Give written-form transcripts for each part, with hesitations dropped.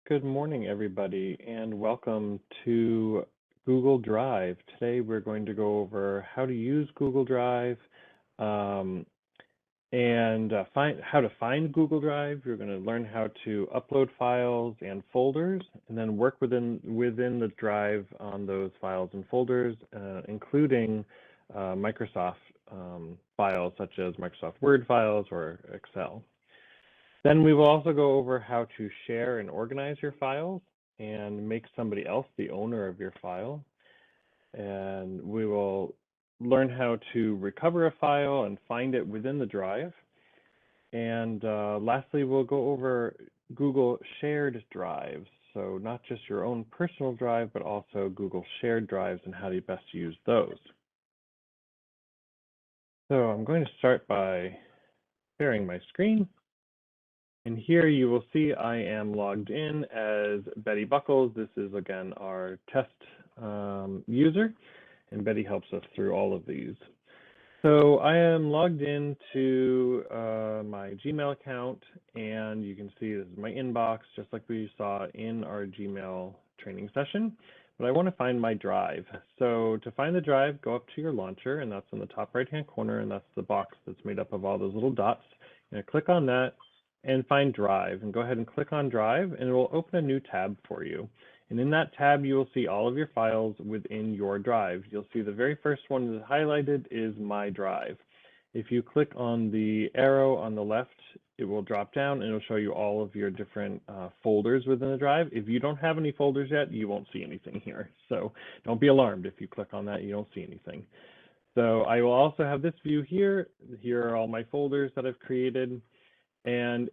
Good morning, everybody, and welcome to Google Drive. Today, we're going to go over how to use Google Drive um, and how to find Google Drive. You're going to learn how to upload files and folders, and then work within the Drive on those files and folders, including Microsoft files such as Microsoft Word files or Excel. Then we will also go over how to share and organize your files and make somebody else the owner of your file. And we will learn how to recover a file and find it within the drive. And lastly, we'll go over Google shared drives. So not just your own personal drive, but also Google shared drives and how to best use those. So I'm going to start by sharing my screen. And here you will see I am logged in as Betty Buckles. This is, again, our test user, and Betty helps us through all of these. So I am logged into my Gmail account, and you can see this is my inbox, just like we saw in our Gmail training session. But I want to find my drive. So to find the drive, go up to your launcher, and that's in the top right-hand corner, and that's the box that's made up of all those little dots. You're going to click on that and find Drive, and go ahead and click on Drive, and it will open a new tab for you. And in that tab, you will see all of your files within your drive. You'll see the very first one that's highlighted is My Drive. If you click on the arrow on the left, it will drop down and it'll show you all of your different folders within the drive. If you don't have any folders yet, you won't see anything here. So don't be alarmed if you click on that, you don't see anything. So I will also have this view here. Here are all my folders that I've created. And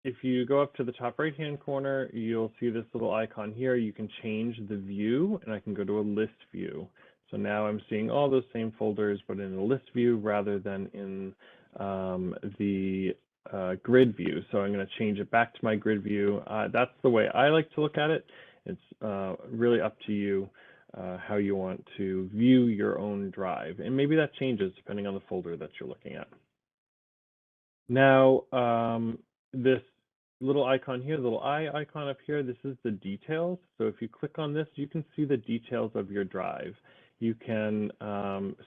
if you go up to the top right-hand corner, you'll see this little icon here. You can change the view, and I can go to a list view. So now I'm seeing all those same folders, but in a list view rather than in the grid view. So I'm going to change it back to my grid view. That's the way I like to look at it. It's really up to you how you want to view your own drive. And maybe that changes depending on the folder that you're looking at. Now, this little icon here, the little eye icon up here, this is the details. So if you click on this, you can see the details of your drive. You can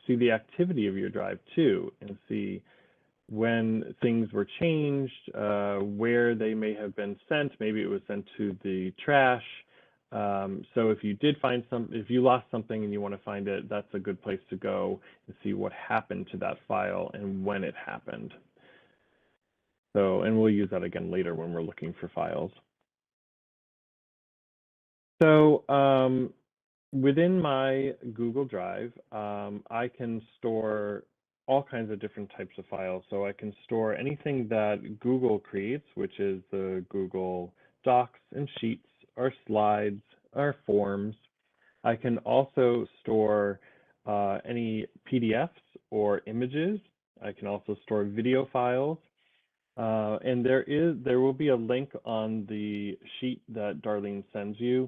see the activity of your drive too, and see when things were changed, where they may have been sent. Maybe it was sent to the trash. So if you did find if you lost something and you want to find it, that's a good place to go and see what happened to that file and when it happened. So, and we'll use that again later when we're looking for files. So within my Google Drive, I can store all kinds of different types of files. So I can store anything that Google creates, which is the Google Docs and Sheets, our slides, our forms. I can also store any PDFs or images. I can also store video files. And there will be a link on the sheet that Darlene sends you,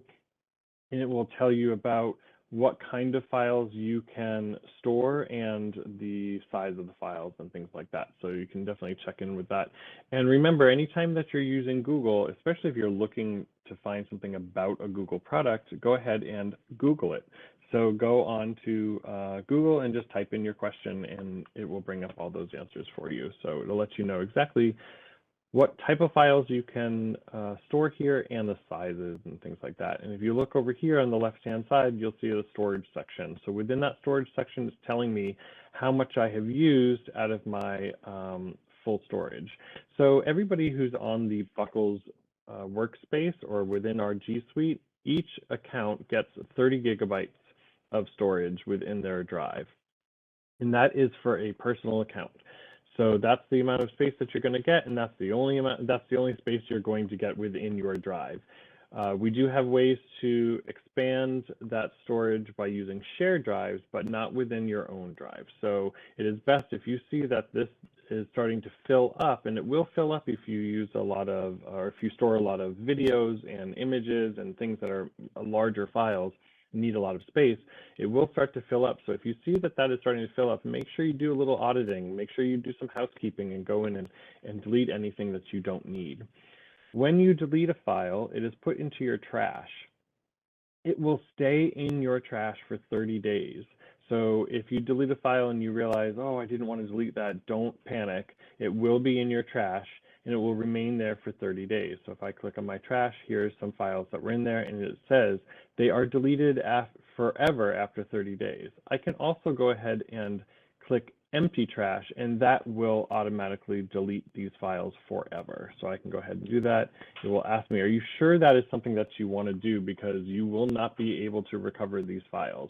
and it will tell you about what kind of files you can store and the size of the files and things like that. So you can definitely check in with that. And remember, anytime that you're using Google, especially if you're looking to find something about a Google product, go ahead and Google it. So go on to Google and just type in your question, and it will bring up all those answers for you. So it'll let you know exactly what type of files you can store here and the sizes and things like that. And if you look over here on the left-hand side, you'll see the storage section. So within that storage section, it's telling me how much I have used out of my full storage. So everybody who's on the Buckles workspace or within our G Suite, each account gets 30 gigabytes of storage within their drive. And that is for a personal account. So that's the amount of space that you're going to get, and that's the only space you're going to get within your drive. We do have ways to expand that storage by using shared drives, but not within your own drive. So it is best if you see that this is starting to fill up, and it will fill up if you use a lot of, or if you store a lot of videos and images and things that are larger files, need a lot of space, it will start to fill up. So if you see that that is starting to fill up, make sure you do a little auditing, make sure you do some housekeeping and go in and delete anything that you don't need. When you delete a file, it is put into your trash. It will stay in your trash for 30 days. So if you delete a file and you realize, oh, I didn't want to delete that, don't panic. It will be in your trash and it will remain there for 30 days. So if I click on my trash, here's some files that were in there and it says they are deleted forever after 30 days. I can also go ahead and click empty trash and that will automatically delete these files forever. So I can go ahead and do that. It will ask me, are you sure that is something that you want to do, because you will not be able to recover these files.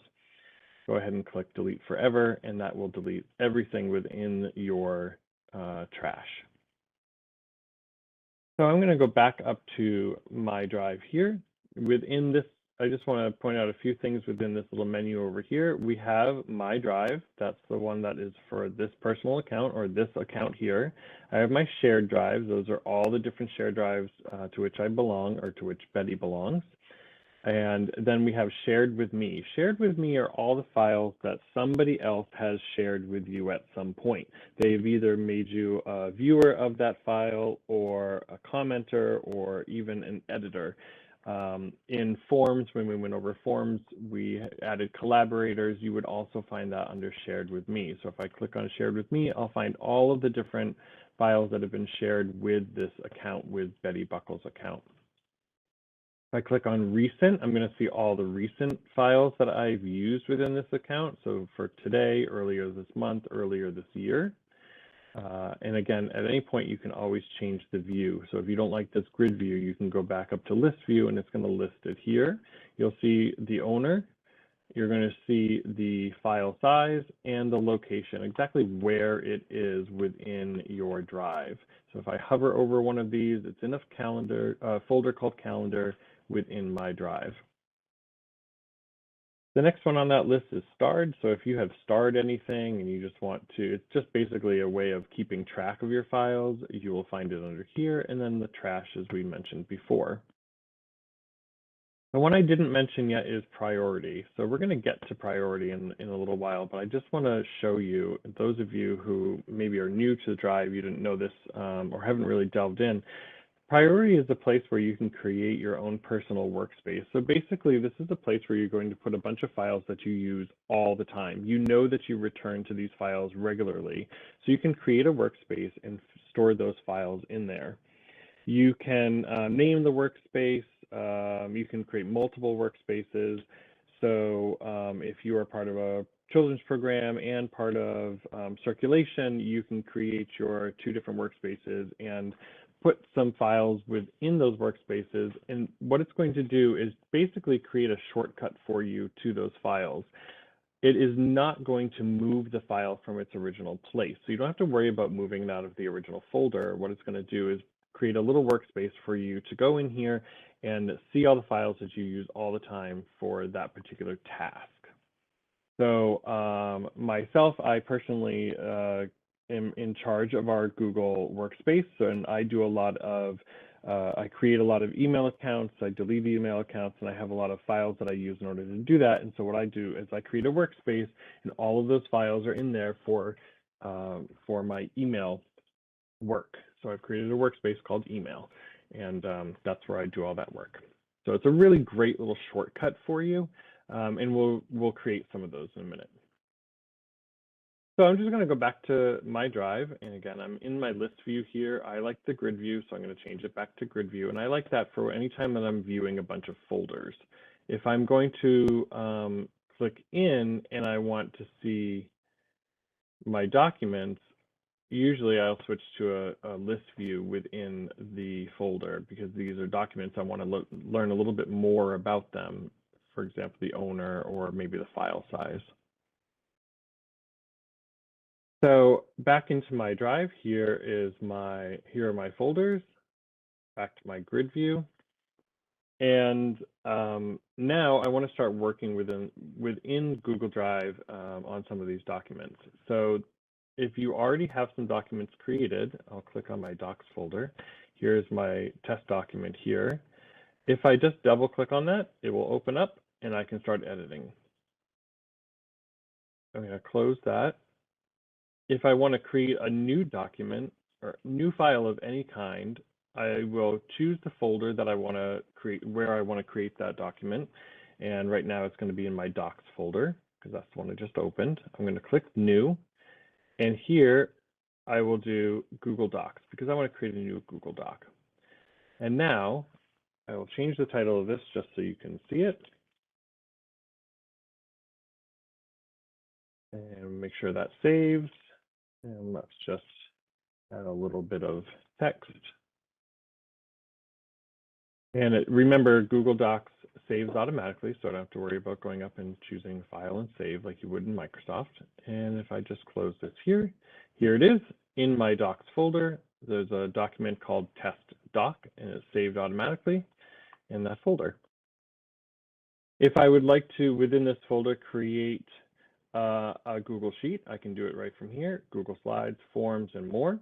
Go ahead and click delete forever and that will delete everything within your trash. So I'm going to go back up to my drive here. Within this, I just want to point out a few things within this little menu over here. We have my drive. That's the one that is for this personal account or this account here. I have my shared drives. Those are all the different shared drives to which I belong or to which Betty belongs. And then we have shared with me. Shared with me are all the files that somebody else has shared with you at some point. They've either made you a viewer of that file or a commenter or even an editor. In forms, when we went over forms, we added collaborators. You would also find that under shared with me. So if I click on shared with me, I'll find all of the different files that have been shared with this account, with Betty Buckle's account. If I click on recent, I'm going to see all the recent files that I've used within this account. So for today, earlier this month, earlier this year. And again, at any point, you can always change the view. So if you don't like this grid view, you can go back up to list view and it's going to list it here. You'll see the owner. You're going to see the file size and the location, exactly where it is within your drive. So if I hover over one of these, it's in a folder called calendar within my drive. The next one on that list is starred. So if you have starred anything and you just want to, it's just basically a way of keeping track of your files. You will find it under here, and then the trash, as we mentioned before. The one I didn't mention yet is priority. So we're going to get to priority in a little while, but I just want to show you, those of you who maybe are new to the drive, you didn't know this or haven't really delved in, priority is a place where you can create your own personal workspace. So basically, this is a place where you're going to put a bunch of files that you use all the time. You know that you return to these files regularly. So you can create a workspace and store those files in there. You can name the workspace. You can create multiple workspaces. So if you are part of a children's program and part of circulation, you can create your 2 different workspaces and put some files within those workspaces. And what it's going to do is basically create a shortcut for you to those files. It is not going to move the file from its original place. So you don't have to worry about moving it out of the original folder. What it's going to do is create a little workspace for you to go in here and see all the files that you use all the time for that particular task. So myself, I personally am in charge of our Google Workspace, and I do a lot of, I create a lot of email accounts, I delete email accounts, and I have a lot of files that I use in order to do that. And so what I do is I create a workspace, and all of those files are in there for my email work. So I've created a workspace called email, and that's where I do all that work. So it's a really great little shortcut for you, and we'll create some of those in a minute. So I'm just going to go back to my drive, and again, I'm in my list view here. I like the grid view, so I'm going to change it back to grid view, and I like that for any time that I'm viewing a bunch of folders. If I'm going to click in and I want to see my documents, usually I'll switch to a list view within the folder because these are documents I want to learn a little bit more about them. For example, the owner or maybe the file size. So back into my drive, here are my folders, back to my grid view. And now I want to start working within Google Drive on some of these documents. So if you already have some documents created, I'll click on my docs folder. Here's my test document here. If I just double click on that, it will open up and I can start editing. I'm going to close that. If I want to create a new document or new file of any kind, I will choose the folder that I want to create, where I want to create that document. And right now it's going to be in my docs folder because that's the one I just opened. I'm going to click new. And here I will do Google Docs because I want to create a new Google Doc. And now I will change the title of this just so you can see it. And make sure that saves. And let's just add a little bit of text. And remember, Google Docs saves automatically, so I don't have to worry about going up and choosing File and Save like you would in Microsoft. And if I just close this here, here it is in my Docs folder. There's a document called Test Doc, and it's saved automatically in that folder. If I would like to, within this folder, create a Google Sheet, I can do it right from here, Google Slides, Forms, and more.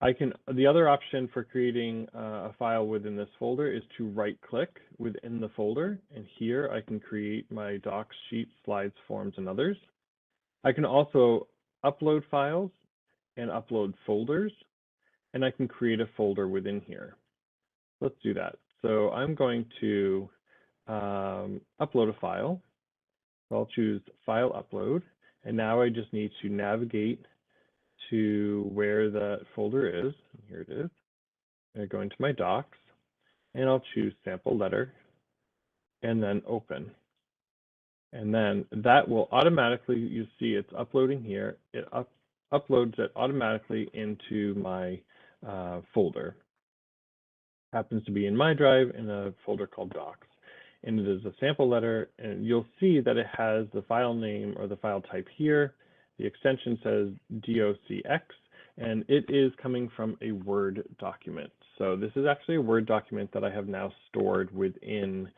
The other option for creating a file within this folder is to right-click within the folder, and here I can create my docs, sheets, slides, forms, and others. I can also upload files and upload folders, and I can create a folder within here. Let's do that. So I'm going to upload a file. So I'll choose File Upload, and now I just need to navigate to where that folder is. Here it is. I go into my docs and I'll choose sample letter and then open. And then that will automatically, you see it's uploading here. It uploads it automatically into my folder. Happens to be in my drive in a folder called docs. And it is a sample letter, and you'll see that it has the file name or the file type here. The extension says docx, and it is coming from a Word document. So this is actually a Word document that I have now stored within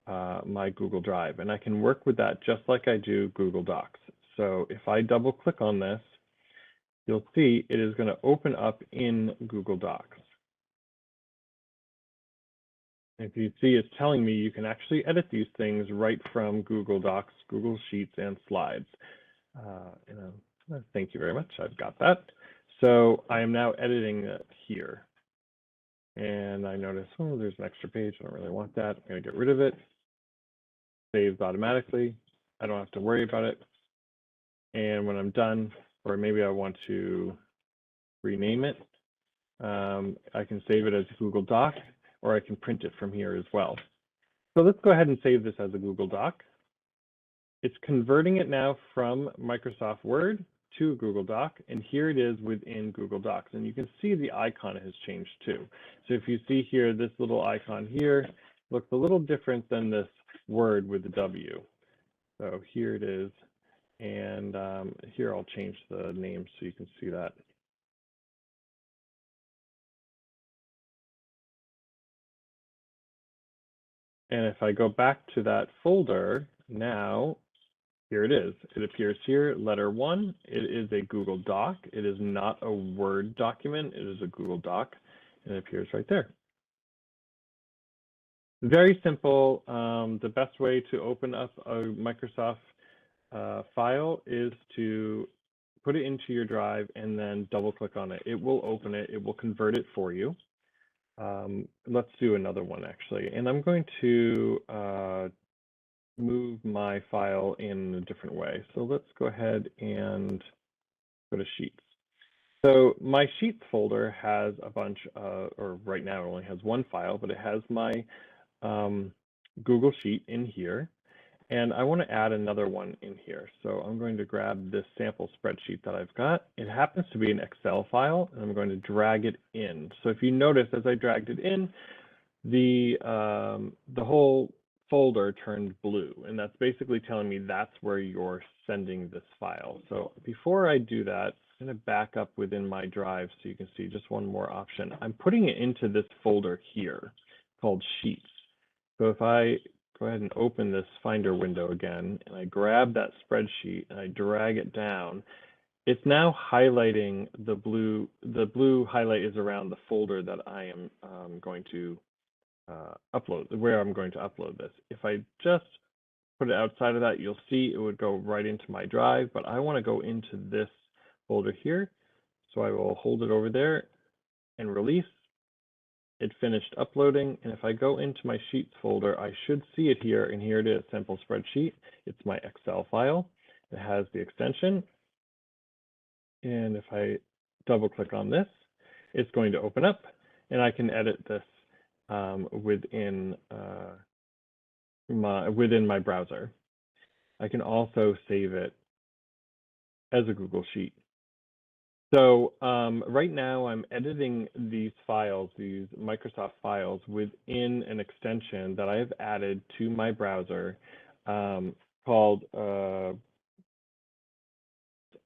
my Google Drive, and I can work with that just like I do Google Docs. So if I double click on this, you'll see it is going to open up in Google Docs. If you see, it's telling me you can actually edit these things right from Google Docs, Google Sheets, and Slides. Thank you very much. I've got that. So I am now editing it here. And I notice, oh, there's an extra page. I don't really want that. I'm going to get rid of it. Saves automatically. I don't have to worry about it. And when I'm done, or maybe I want to rename it, I can save it as a Google Doc, or I can print it from here as well. So let's go ahead and save this as a Google Doc. It's converting it now from Microsoft Word to a Google Doc, and here it is within Google Docs. And you can see the icon has changed too. So if you see here, this little icon here looks a little different than this word with the W. So here it is. And here I'll change the name so you can see that. And if I go back to that folder, now here it is. It appears here, letter 1. It is a Google Doc. It is not a Word document. It is a Google Doc, and it appears right there. Very simple. The best way to open up a Microsoft file is to put it into your drive and then double click on it. It will open it. It will convert it for you. Let's do another one actually. And I'm going to move my file in a different way. So let's go ahead and go to Sheets. So my Sheets folder has a bunch, or right now it only has one file, but it has my Google Sheet in here. And I want to add another one in here. So I'm going to grab this sample spreadsheet that I've got. It happens to be an Excel file, and I'm going to drag it in. So if you notice, as I dragged it in, the whole folder turned blue, and that's basically telling me that's where you're sending this file. So before I do that, I'm going to back up within my drive so you can see just one more option. I'm putting it into this folder here called Sheets. So if I go ahead and open this Finder window again, and I grab that spreadsheet and I drag it down, it's now highlighting the blue. The blue highlight is around the folder that I am going to upload, where I'm going to upload this. If I just put it outside of that, you'll see it would go right into my drive, but I want to go into this folder here. So I will hold it over there and release, it finished uploading, and if I go into my Sheets folder, I should see it here, and here it is, Simple Spreadsheet. It's my Excel file. It has the extension, and if I double click on this, it's going to open up, and I can edit this within my browser. I can also save it as a Google Sheet. So right now I'm editing these files, these Microsoft files, within an extension that I have added to my browser called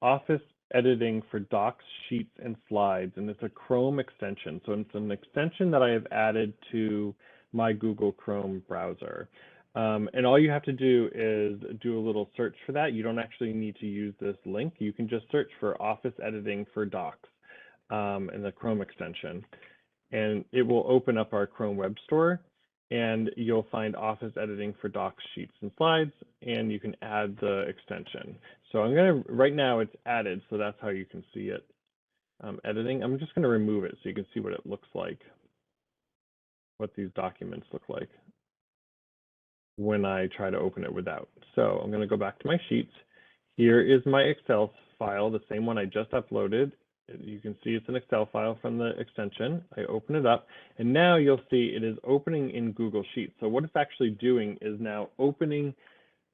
Office Editing for Docs, Sheets, and Slides, and it's a Chrome extension. So it's an extension that I have added to my Google Chrome browser. And all you have to do is do a little search for that. You don't actually need to use this link. You can just search for Office Editing for Docs in the Chrome extension, and it will open up our Chrome web store, and you'll find Office Editing for Docs, Sheets, and Slides, and you can add the extension. So right now it's added, so that's how you can see it editing. I'm just gonna remove it so you can see what it looks like, what these documents look like when I try to open it without. So I'm going to go back to my Sheets. Here is my Excel file, the same one I just uploaded. You can see it's an Excel file from the extension. I open it up, and now you'll see it is opening in Google Sheets. So what it's actually doing is now opening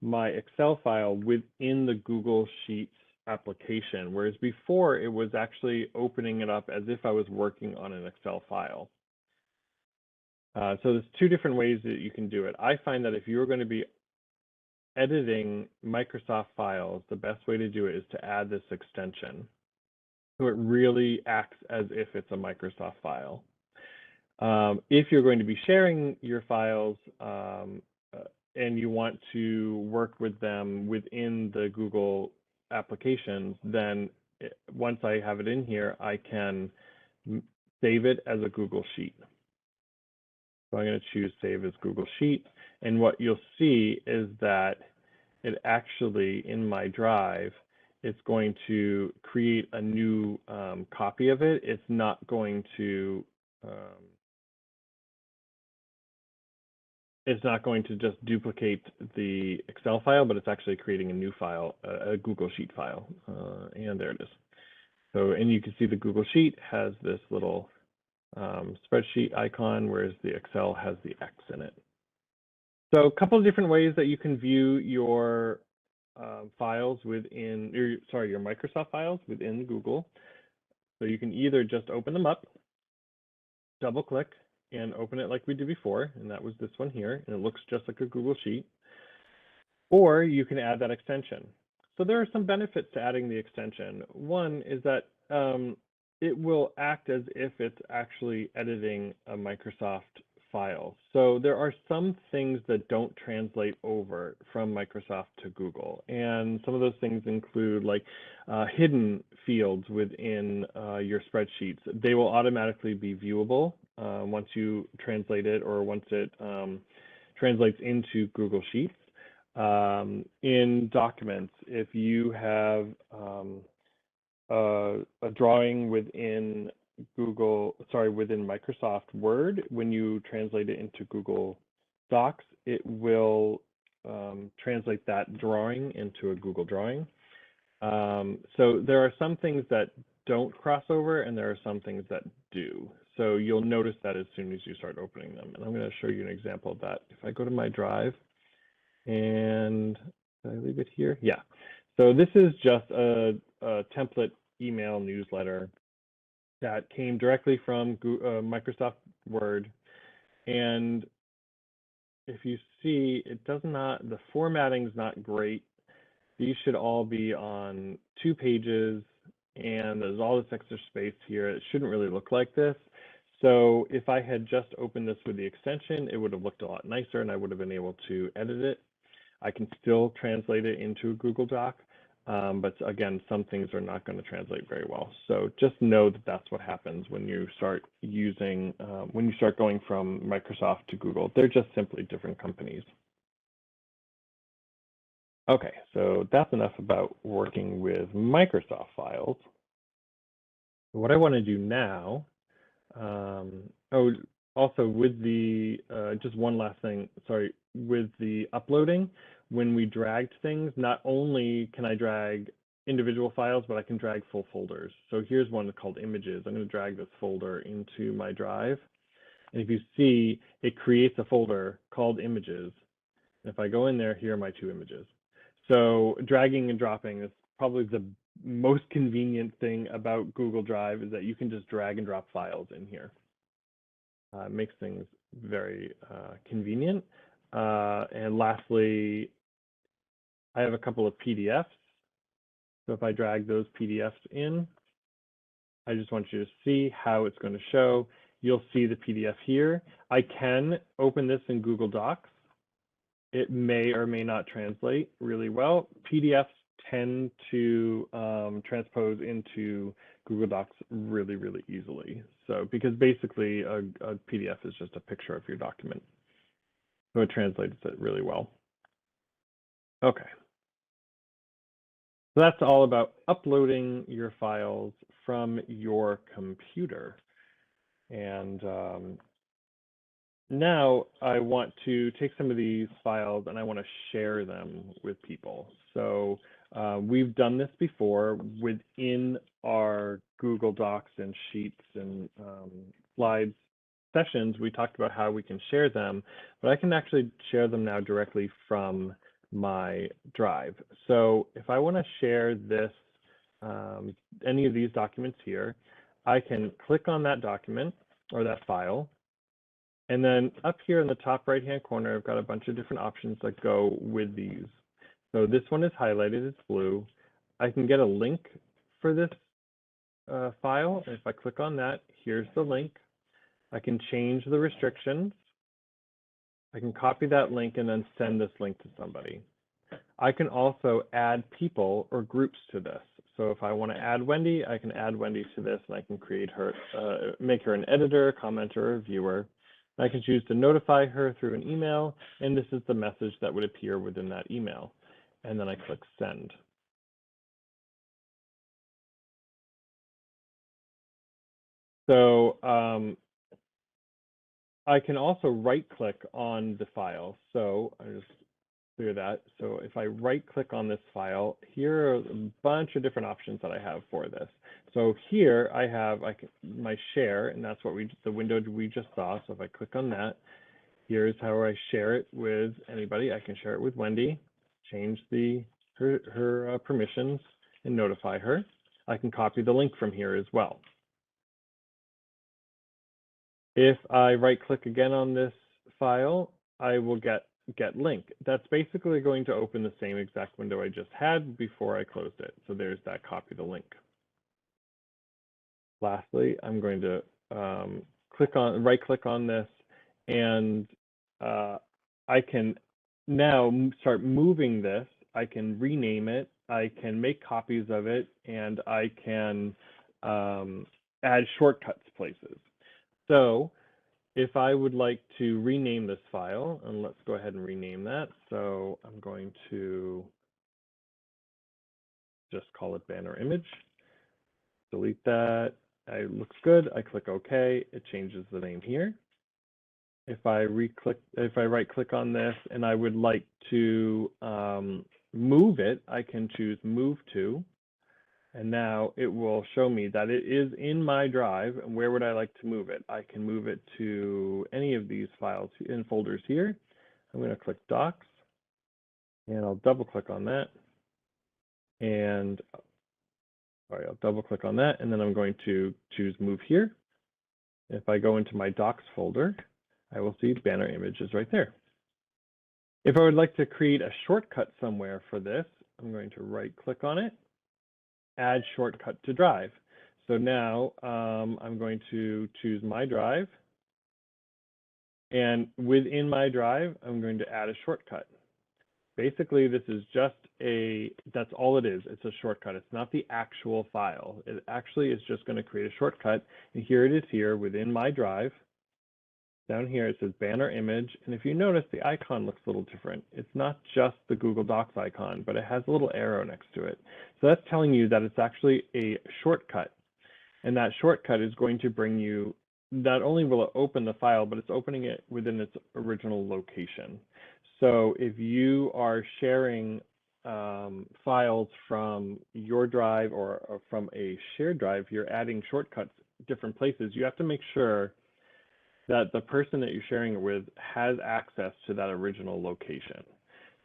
my Excel file within the Google Sheets application, whereas before it was actually opening it up as if I was working on an Excel file. So there's two different ways that you can do it. I find that if you're going to be editing Microsoft files, the best way to do it is to add this extension. So it really acts as if it's a Microsoft file. If you're going to be sharing your files and you want to work with them within the Google applications, then once I have it in here, I can save it as a Google Sheet. So I'm going to choose Save as Google Sheet. And what you'll see is that it actually, in my drive, it's going to create a new copy of it. It's not going to just duplicate the Excel file, but it's actually creating a new file, a Google Sheet file. And there it is. So, and you can see the Google Sheet has this little spreadsheet icon, whereas the Excel has the X in it. So a couple of different ways that you can view your files within, your Microsoft files within Google. So you can either just open them up, double click, and open it like we did before, and that was this one here, and it looks just like a Google Sheet. Or you can add that extension. So there are some benefits to adding the extension. One is that it will act as if it's actually editing a Microsoft file. So there are some things that don't translate over from Microsoft to Google. And some of those things include like hidden fields within your spreadsheets. They will automatically be viewable once you translate it or once it translates into Google Sheets. In documents, if you have a drawing within within Microsoft Word, when you translate it into Google Docs, it will translate that drawing into a Google drawing. So there are some things that don't cross over, and there are some things that do. So you'll notice that as soon as you start opening them. And I'm going to show you an example of that. If I go to my drive, and did I leave it here? Yeah. So this is just a template email newsletter that came directly from Microsoft Word. And if you see, it does not, the formatting is not great. These should all be on 2 pages, and there's all this extra space here. It shouldn't really look like this. So if I had just opened this with the extension, it would have looked a lot nicer, and I would have been able to edit it. I can still translate it into a Google Doc, but again, some things are not going to translate very well. So just know that that's what happens when you start using, when you start going from Microsoft to Google. They're just simply different companies. Okay, so that's enough about working with Microsoft files. What I want to do now, Also with the, just one last thing, sorry, with the uploading, when we dragged things, not only can I drag individual files, but I can drag full folders. So here's one called images. I'm going to drag this folder into my drive. And if you see, it creates a folder called images. And if I go in there, here are my 2 images. So dragging and dropping is probably the most convenient thing about Google Drive, is that you can just drag and drop files in here. It makes things very convenient. And lastly, I have a couple of PDFs. So if I drag those PDFs in, I just want you to see how it's going to show. You'll see the PDF here. I can open this in Google Docs. It may or may not translate really well. PDFs tend to transpose into Google Docs really, really easily. So because basically a PDF is just a picture of your document. So it translates it really well. Okay. So that's all about uploading your files from your computer. And now I want to take some of these files and I want to share them with people. So we've done this before within our Google Docs and Sheets and Slides sessions. We talked about how we can share them, but I can actually share them now directly from my drive. So if I want to share this, any of these documents here, I can click on that document or that file. And then up here in the top right-hand corner, I've got a bunch of different options that go with these. So this one is highlighted, it's blue. I can get a link for this file. If I click on that, here's the link. I can change the restrictions. I can copy that link and then send this link to somebody. I can also add people or groups to this. So if I want to add Wendy, I can add Wendy to this and I can create her, make her an editor, commenter, or viewer. I can choose to notify her through an email, and this is the message that would appear within that email. And then I click send. So I can also right-click on the file. So I just clear that. So if I right-click on this file, here are a bunch of different options that I have for this. So here I have my share, and that's what the window we just saw. So if I click on that, here's how I share it with anybody. I can share it with Wendy, change her permissions, and notify her. I can copy the link from here as well. If I right-click again on this file, I will get link. That's basically going to open the same exact window I just had before I closed it. So there's that copy the link. Lastly, I'm going to right-click on this, and I can now start moving this. I can rename it. I can make copies of it, and I can add shortcuts places. So if I would like to rename this file, and let's go ahead and rename that. So I'm going to just call it banner image. Delete that. It looks good. I click OK. It changes the name here. If I right-click on this and I would like to move it, I can choose Move To. And now it will show me that it is in my drive. And where would I like to move it? I can move it to any of these files in folders here. I'm going to click Docs, and I'll double-click on that. And sorry, I'll double-click on that, and then I'm going to choose Move Here. If I go into my Docs folder, I will see banner images right there. If I would like to create a shortcut somewhere for this, I'm going to right-click on it, add shortcut to drive. So now I'm going to choose my drive. And within my drive, I'm going to add a shortcut. Basically, this is just that's all it is. It's a shortcut. It's not the actual file. It actually is just going to create a shortcut. And here it is here within my drive. Down here, it says banner image. And if you notice, the icon looks a little different. It's not just the Google Docs icon, but it has a little arrow next to it. So that's telling you that it's actually a shortcut. And that shortcut is going to bring you not only will it open the file, but it's opening it within its original location. So if you are sharing files from your drive or from a shared drive, you're adding shortcuts different places, you have to make sure that the person that you're sharing it with has access to that original location.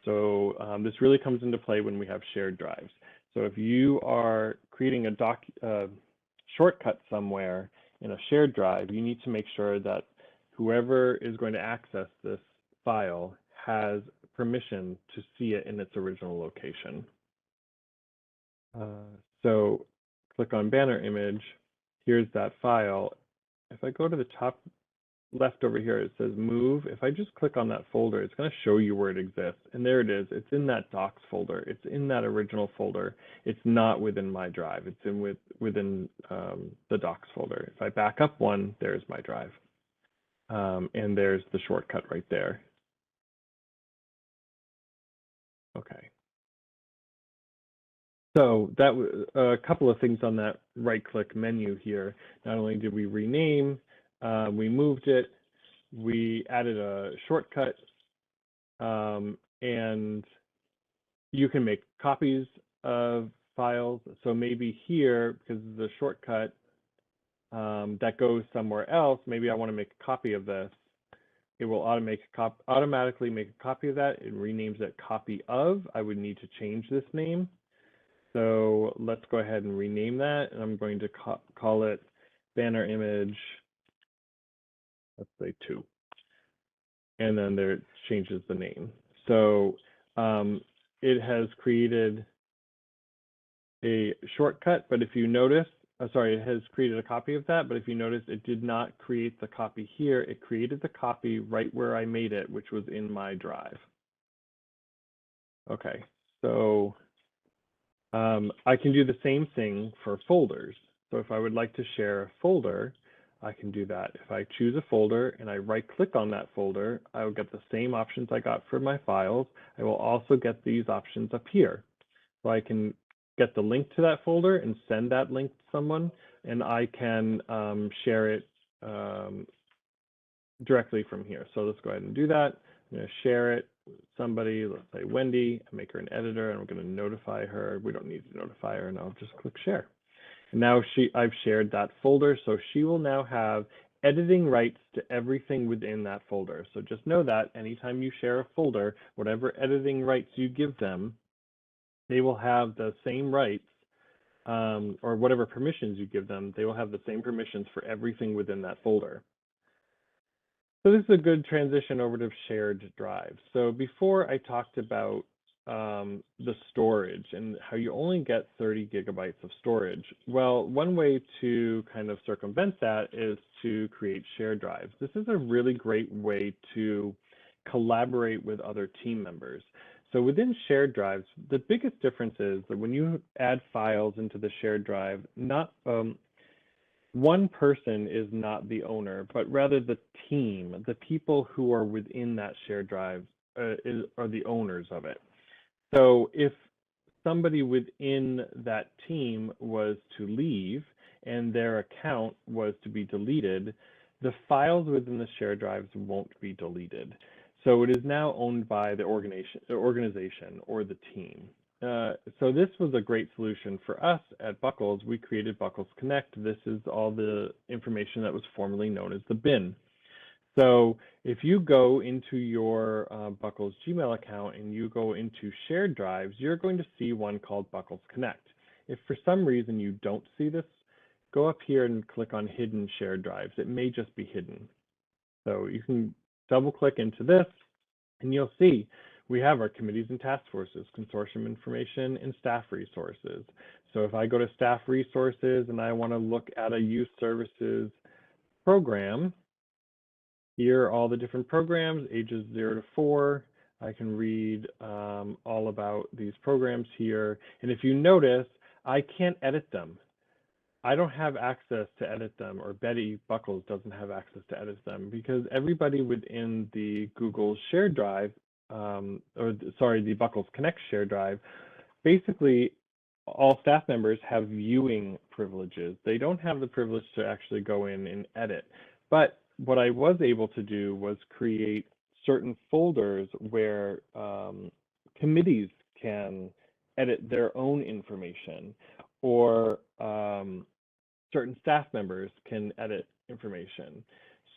So this really comes into play when we have shared drives. So if you are creating a shortcut somewhere in a shared drive, you need to make sure that whoever is going to access this file has permission to see it in its original location. So click on banner image. Here's that file. If I go to the top left over here, it says move. If I just click on that folder, it's going to show you where it exists. And there it is. It's in that docs folder. It's in that original folder. It's not within my drive. It's in within the docs folder. If I back up one, there's my drive. And there's the shortcut right there. Okay. So that was a couple of things on that right-click menu here. Not only did we rename, we moved it, we added a shortcut, and you can make copies of files. So maybe here, because of the shortcut that goes somewhere else, maybe I want to make a copy of this. It will automatically make a copy of that. It renames it copy of. I would need to change this name. So let's go ahead and rename that. And I'm going to call it banner image, let's say 2. And then there it changes the name. So it has created a shortcut, but if you notice, it has created a copy of that, but if you notice, it did not create the copy here. It created the copy right where I made it, which was in my drive. Okay, so I can do the same thing for folders. So if I would like to share a folder, I can do that. If I choose a folder and I right-click on that folder, I will get the same options I got for my files. I will also get these options up here. So I can get the link to that folder and send that link to someone, and I can share it directly from here. So let's go ahead and do that. I'm going to share it with somebody, let's say Wendy. I make her an editor, and we're going to notify her. We don't need to notify her, and I'll just click share. And now I've shared that folder, so she will now have editing rights to everything within that folder. So just know that anytime you share a folder, whatever editing rights you give them, they will have the same rights, or whatever permissions you give them, they will have the same permissions for everything within that folder. So this is a good transition over to shared drives. So before I talked about the storage and how you only get 30 gigabytes of storage. Well, one way to kind of circumvent that is to create shared drives. This is a really great way to collaborate with other team members. So within shared drives, the biggest difference is that when you add files into the shared drive, not one person is not the owner, but rather the team, the people who are within that shared drive are the owners of it. So if somebody within that team was to leave and their account was to be deleted, the files within the shared drives won't be deleted. So it is now owned by the organization or the team. So this was a great solution for us at Buckles. We created Buckles Connect. This is all the information that was formerly known as the bin. So if you go into your Buckles Gmail account and you go into shared drives, you're going to see one called Buckles Connect. If for some reason you don't see this, go up here and click on hidden shared drives. It may just be hidden. So you can double click into this and you'll see we have our committees and task forces, consortium information, and staff resources. So if I go to staff resources and I want to look at a youth services program, here are all the different programs, ages 0 to 4. I can read all about these programs here. And if you notice, I can't edit them. I don't have access to edit them, or Betty Buckles doesn't have access to edit them, because everybody within the Google shared drive, the Buckles Connect shared drive, basically all staff members have viewing privileges. They don't have the privilege to actually go in and edit. But what I was able to do was create certain folders where committees can edit their own information, or certain staff members can edit information.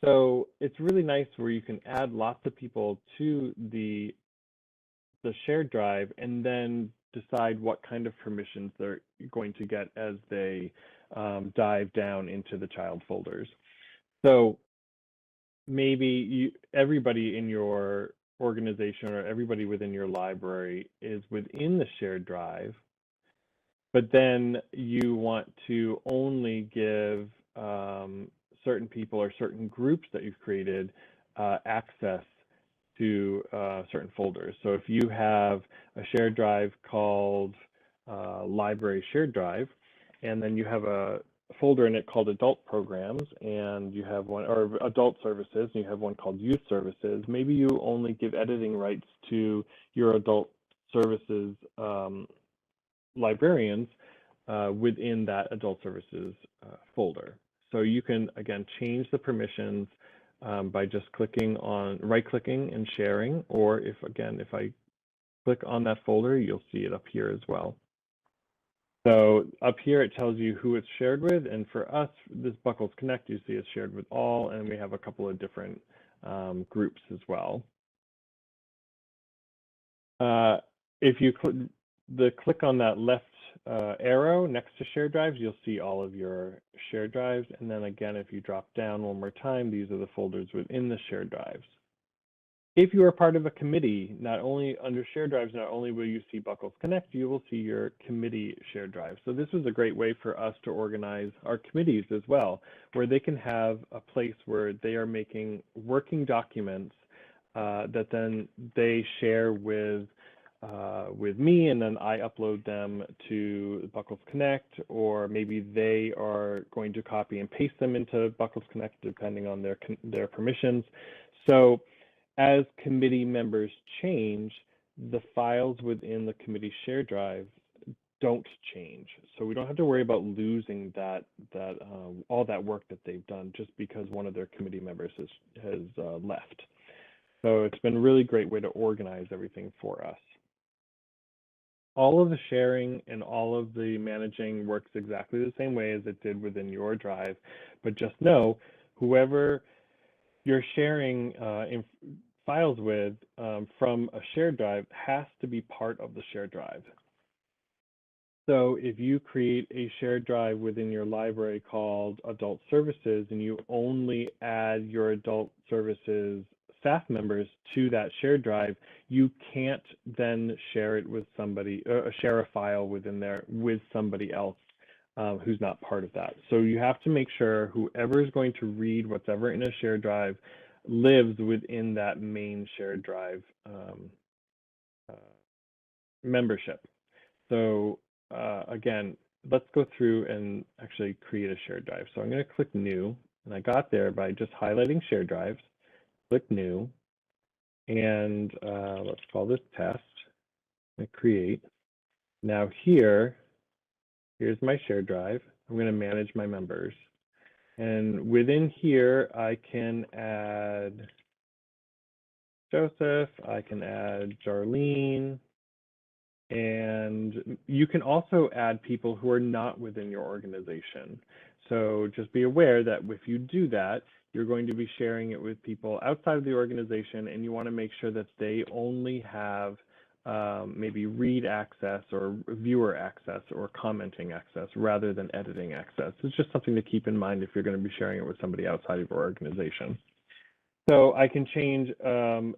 So it's really nice where you can add lots of people to the shared drive and then decide what kind of permissions they're going to get as they dive down into the child folders. So maybe everybody in your organization or everybody within your library is within the shared drive, but then you want to only give certain people or certain groups that you've created access to certain folders. So if you have a shared drive called Library Shared Drive, and then you have a folder in it called Adult Programs, and you have one, or Adult Services, and you have one called Youth Services, maybe you only give editing rights to your Adult Services librarians within that Adult Services folder. So you can, again, change the permissions by just clicking on, right-clicking and sharing, or if I click on that folder, you'll see it up here as well. So up here, it tells you who it's shared with, and for us, this Buckles Connect, you see it's shared with all, and we have a couple of different groups as well. If you click on that left arrow next to shared drives, you'll see all of your shared drives. And then again, if you drop down one more time, these are the folders within the shared drives. If you are part of a committee, not only under shared drives, not only will you see Buckles Connect, you will see your committee shared drive. So this is a great way for us to organize our committees as well, where they can have a place where they are making working documents that then they share with me, and then I upload them to Buckles Connect, or maybe they are going to copy and paste them into Buckles Connect depending on their permissions. So as committee members change, the files within the committee shared drive don't change. So we don't have to worry about losing that all that work that they've done just because one of their committee members has left. So it's been a really great way to organize everything for us. All of the sharing and all of the managing works exactly the same way as it did within your drive, but just know whoever you're sharing files with from a shared drive has to be part of the shared drive. So if you create a shared drive within your library called Adult Services, and you only add your Adult Services staff members to that shared drive, you can't then share it with somebody, share a file within there with somebody else who's not part of that. So you have to make sure whoever is going to read whatever in a shared drive lives within that main shared drive membership. So again, let's go through and actually create a shared drive. So I'm going to click New, and I got there by just highlighting shared drives. Click New, and let's call this Test, and create. Now here's my shared drive. I'm going to manage my members. And within here, I can add Joseph, I can add Darlene, and you can also add people who are not within your organization. So just be aware that if you do that, you're going to be sharing it with people outside of the organization, and you want to make sure that they only have maybe read access or viewer access or commenting access rather than editing access. It's just something to keep in mind if you're going to be sharing it with somebody outside of your organization. So I can change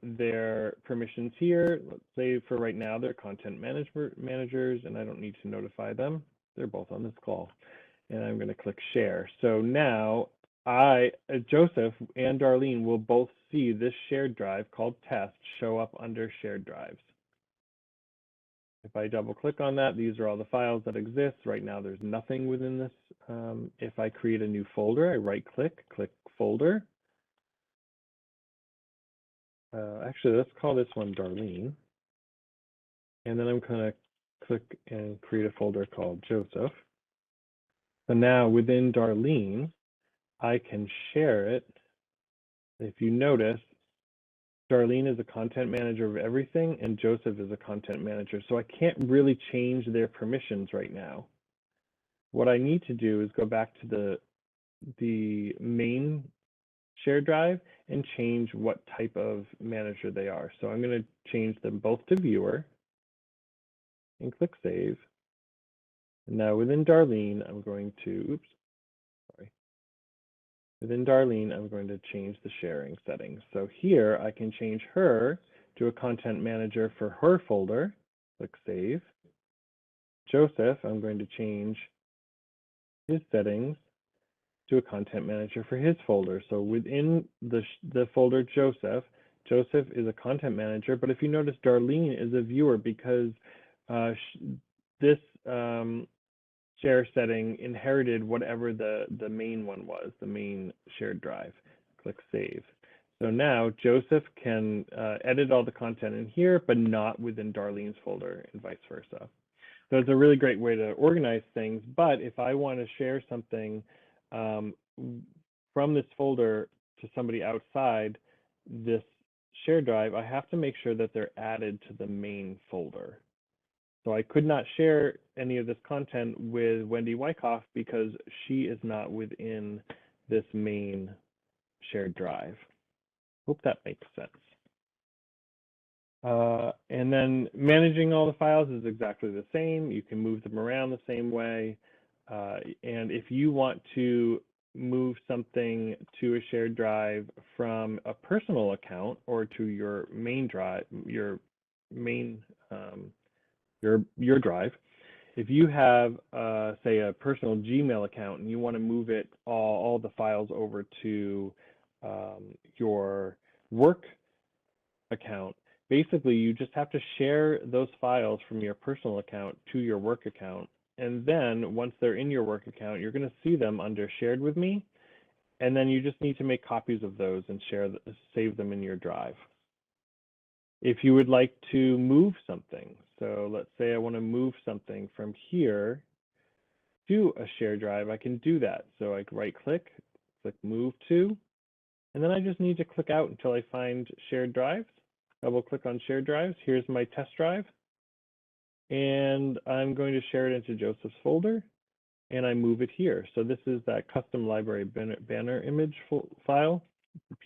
their permissions here. Let's say for right now, they're content managers, and I don't need to notify them. They're both on this call. And I'm going to click share. So now Joseph and Darlene will both see this shared drive called Test show up under shared drives. If I double click on that, these are all the files that exist. Right now, there's nothing within this. If I create a new folder, I right click, click folder. Actually, let's call this one Darlene. And then I'm going to click and create a folder called Joseph. So now within Darlene, I can share it If you notice, Darlene is a content manager of everything, and Joseph is a content manager. So I can't really change their permissions right now. What I need to do is go back to the main shared drive and change what type of manager they are. So I'm going to change them both to viewer and click save. And now within Darlene, I'm going to, within Darlene, I'm going to change the sharing settings. So here I can change her to a content manager for her folder, click save. Joseph, I'm going to change his settings to a content manager for his folder. So within the folder Joseph is a content manager, but if you notice, Darlene is a viewer because this share setting inherited whatever the main one was, the main shared drive. Click save. So now Joseph can edit all the content in here, but not within Darlene's folder and vice versa. So it's a really great way to organize things. But if I want to share something from this folder to somebody outside this shared drive, I have to make sure that they're added to the main folder. So I could not share any of this content with Wendy Wyckoff because she is not within this main shared drive. Hope that makes sense. And then managing all the files is exactly the same. You can move them around the same way. And if you want to move something to a shared drive from a personal account or to your main drive, your drive, if you have, say, a personal Gmail account and you want to move it all the files over to your work account, basically you just have to share those files from your personal account to your work account. And then once they're in your work account, you're going to see them under shared with me. And then you just need to make copies of those and save them in your drive. If you would like to move something, so let's say I want to move something from here to a shared drive, I can do that. So I right click move to, and then I just need to click out until I find shared drives. Double click on shared drives. Here's my test drive. And I'm going to share it into Joseph's folder, and I move it here. So this is that custom library banner image file,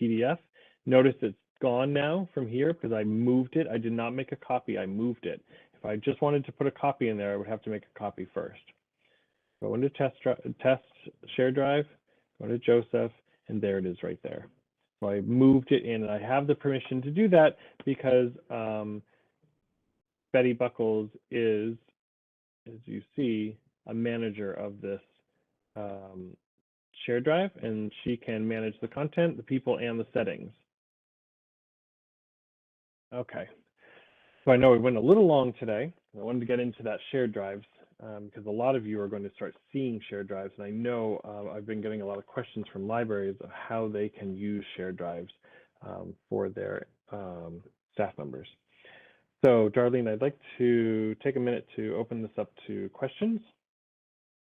PDF. Notice it's gone now from here because I moved it. I did not make a copy, I moved it. If I just wanted to put a copy in there, I would have to make a copy first. Go into test shared drive, go to Joseph, and there it is right there. So I moved it in, and I have the permission to do that because Betty Buckles is, as you see, a manager of this shared drive, and she can manage the content, the people, and the settings. Okay, so I know we went a little long today. I wanted to get into that shared drives because a lot of you are going to start seeing shared drives, and I know I've been getting a lot of questions from libraries of how they can use shared drives for their staff members. So Darlene, I'd like to take a minute to open this up to questions.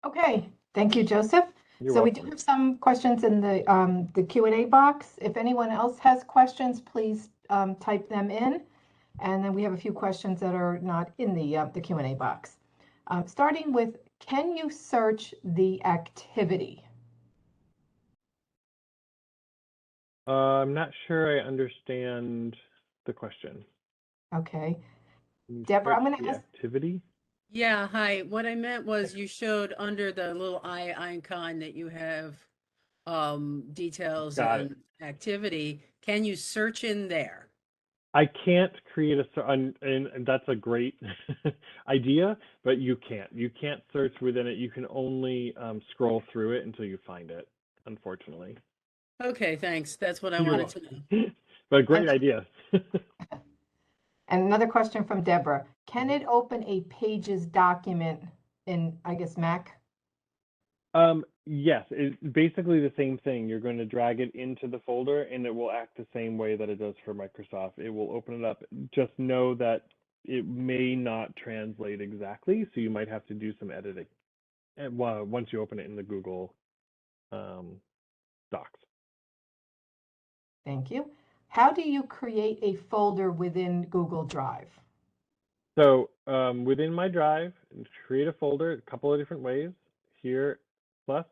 Okay, thank you, Joseph. You're so welcome. We do have some questions in the Q&A box. If anyone else has questions, please type them in. And then we have a few questions that are not in the Q&A box. Starting with, can you search the activity? I'm not sure I understand the question. Okay. Deborah, I'm going to ask. Activity? Yeah, hi. What I meant was you showed under the little icon that you have details and activity. Can you search in there? I can't create and that's a great idea, but you can't. You can't search within it. You can only scroll through it until you find it, unfortunately. Okay, thanks. That's what I wanted to know. But great idea. And another question from Deborah. Can it open a Pages document in, I guess, Mac? Yes, it's basically the same thing. You're going to drag it into the folder and it will act the same way that it does for Microsoft. It will open it up. Just know that it may not translate exactly, so you might have to do some editing once you open it in the Google Docs. Thank you. How do you create a folder within Google Drive? So within my drive, create a folder a couple of different ways. Here, plus,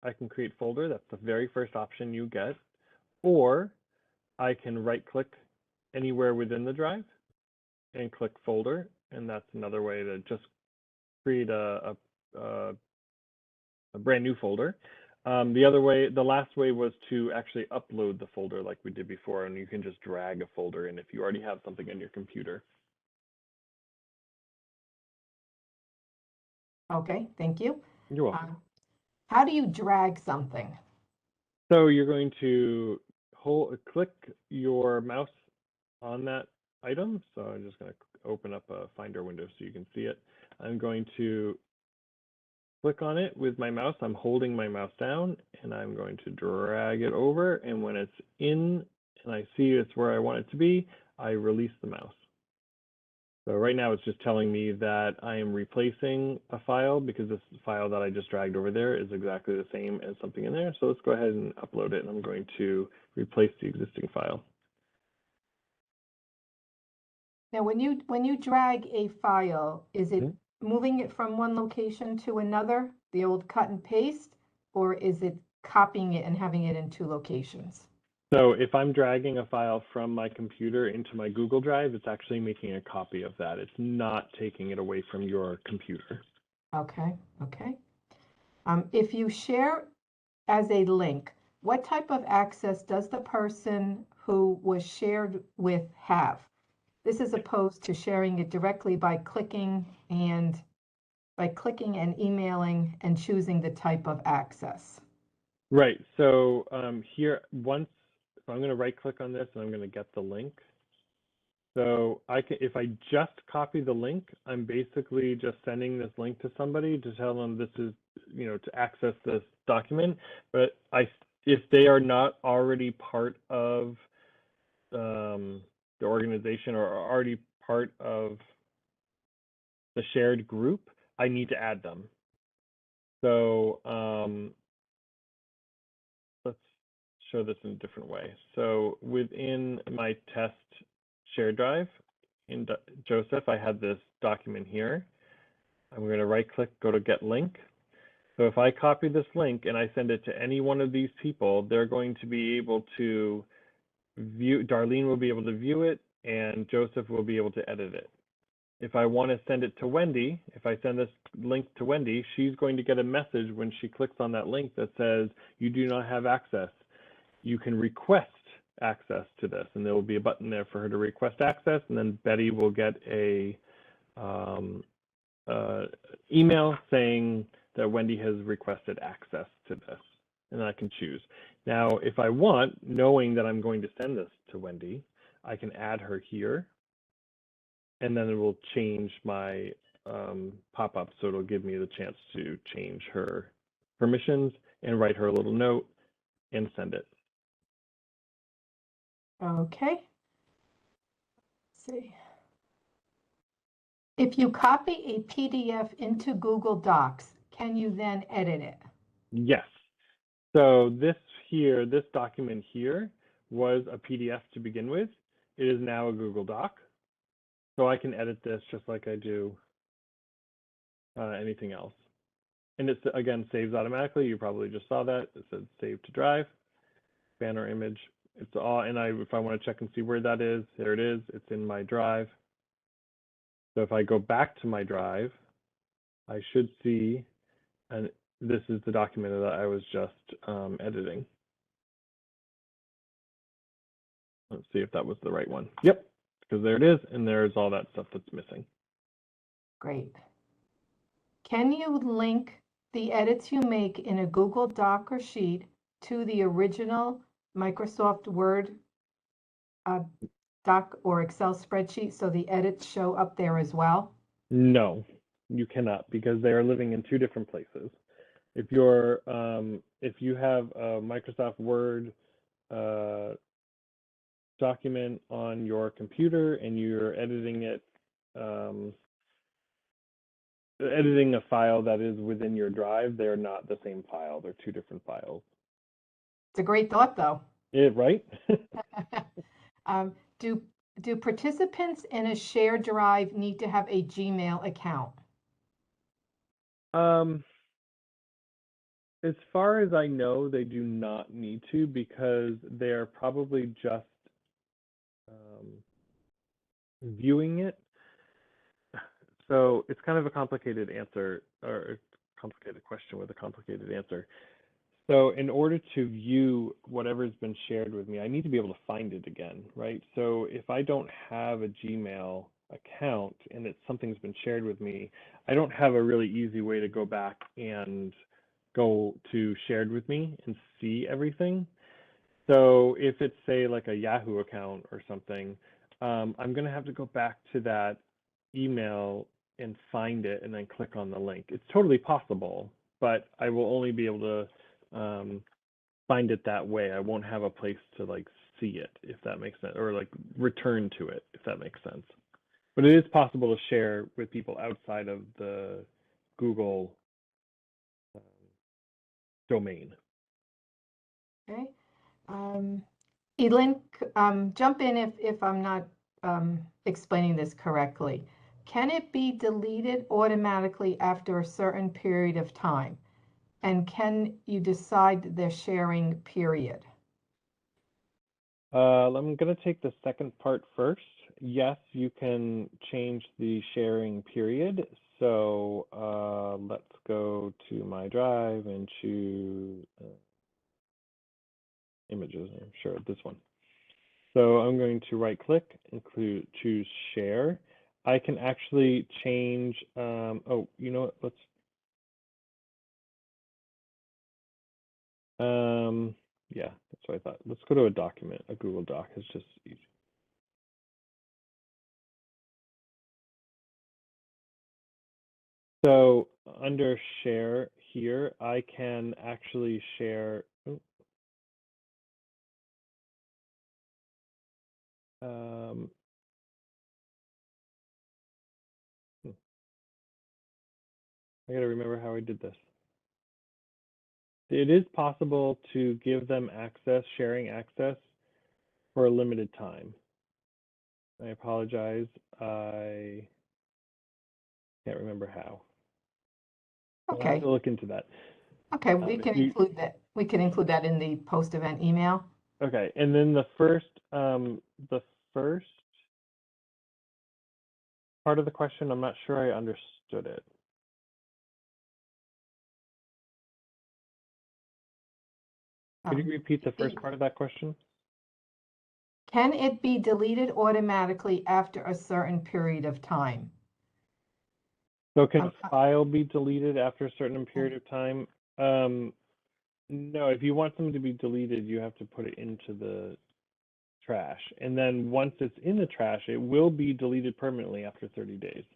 I can create folder. That's the very first option you get. Or I can right-click anywhere within the drive and click folder, and that's another way to just create a brand new folder. The last way was to actually upload the folder like we did before, and you can just drag a folder in if you already have something on your computer. Okay, thank you. You're welcome. How do you drag something? So you're going to click your mouse on that item. So I'm just going to open up a Finder window so you can see it. I'm going to click on it with my mouse. I'm holding my mouse down and I'm going to drag it over. And when it's in and I see it's where I want it to be, I release the mouse. So right now it's just telling me that I am replacing a file because this file that I just dragged over there is exactly the same as something in there. So let's go ahead and upload it. And I'm going to replace the existing file. Now, when you drag a file, is it moving it from one location to another, the old cut and paste, or is it copying it and having it in two locations? So if I'm dragging a file from my computer into my Google Drive, it's actually making a copy of that. It's not taking it away from your computer. Okay, okay. If you share as a link, what type of access does the person who was shared with have? This is opposed to sharing it directly by clicking and emailing and choosing the type of access. Right. So here, I'm going to right click on this and I'm going to get the link. So if I just copy the link, I'm basically just sending this link to somebody to tell them this is, to access this document. But if they are not already part of the organization or are already part of the shared group, I need to add them. So let's show this in a different way. So within my test shared drive in Joseph, I had this document here. I'm going to right click, go to get link. So if I copy this link and I send it to any one of these people, they're going to be able to view, Darlene will be able to view it and Joseph will be able to edit it. If I want to send it to Wendy, if I send this link to Wendy, she's going to get a message when she clicks on that link that says, you do not have access. You can request access to this. And there will be a button there for her to request access. And then Betty will get a email saying that Wendy has requested access to this. And I can choose. Now, if I want, knowing that I'm going to send this to Wendy, I can add her here. And then it will change my pop-up, so it'll give me the chance to change her permissions and write her a little note and send it. Okay. Let's see. If you copy a PDF into Google Docs, can you then edit it? Yes. So this document here was a PDF to begin with. It is now a Google Doc. So I can edit this just like I do anything else. And it's, again, saves automatically. You probably just saw that. It says save to drive, banner image. It's all, and if I want to check and see where that is, there it is. It's in my drive. So if I go back to my drive, I should see, and this is the document that I was just editing. Let's see if that was the right one. Yep, because there it is, and there's all that stuff that's missing. Great. Can you link the edits you make in a Google Doc or sheet to the original Microsoft Word doc or Excel spreadsheet so the edits show up there as well? No, you cannot, because they are living in two different places. If you have a Microsoft Word document on your computer and you're editing it, editing a file that is within your drive, they're not the same file. They're two different files. It's a great thought, though. Right? Do participants in a shared drive need to have a Gmail account? As far as I know, they do not need to because they're probably just viewing it. So it's kind of a complicated answer, or a complicated question with a complicated answer. So in order to view whatever's been shared with me, I need to be able to find it again, right? So if I don't have a Gmail account and it's something's been shared with me, I don't have a really easy way to go back and go to shared with me and see everything. So if it's, say, like a Yahoo account or something, I'm going to have to go back to that email and find it and then click on the link. It's totally possible, but I will only be able to find it that way. I won't have a place to like see it, if that makes sense, or like return to it, if that makes sense. But it is possible to share with people outside of the Google domain. Okay. Elin, jump in if I'm not explaining this correctly. Can it be deleted automatically after a certain period of time? And can you decide the sharing period? I'm going to take the second part first. Yes, you can change the sharing period. So let's go to my drive and choose images. I'm sure this one. So I'm going to right click and choose share. I can actually change, oh, you know what, let's, yeah, that's what I thought. Let's go to a document, a Google Doc, it's just easy. So under share here, I can actually share, I gotta remember how I did this. It is possible to give them access, sharing access, for a limited time. I apologize, I can't remember how. I'll have Okay. to look into that. Okay, we can include that. We can include that in the post-event email. Okay, and then the first part of the question, I'm not sure I understood it. Could you repeat the first part of that question? Can it be deleted automatically after a certain period of time? So can a file be deleted after a certain period of time? No, if you want something to be deleted, you have to put it into the trash. And then once it's in the trash, it will be deleted permanently after 30 days.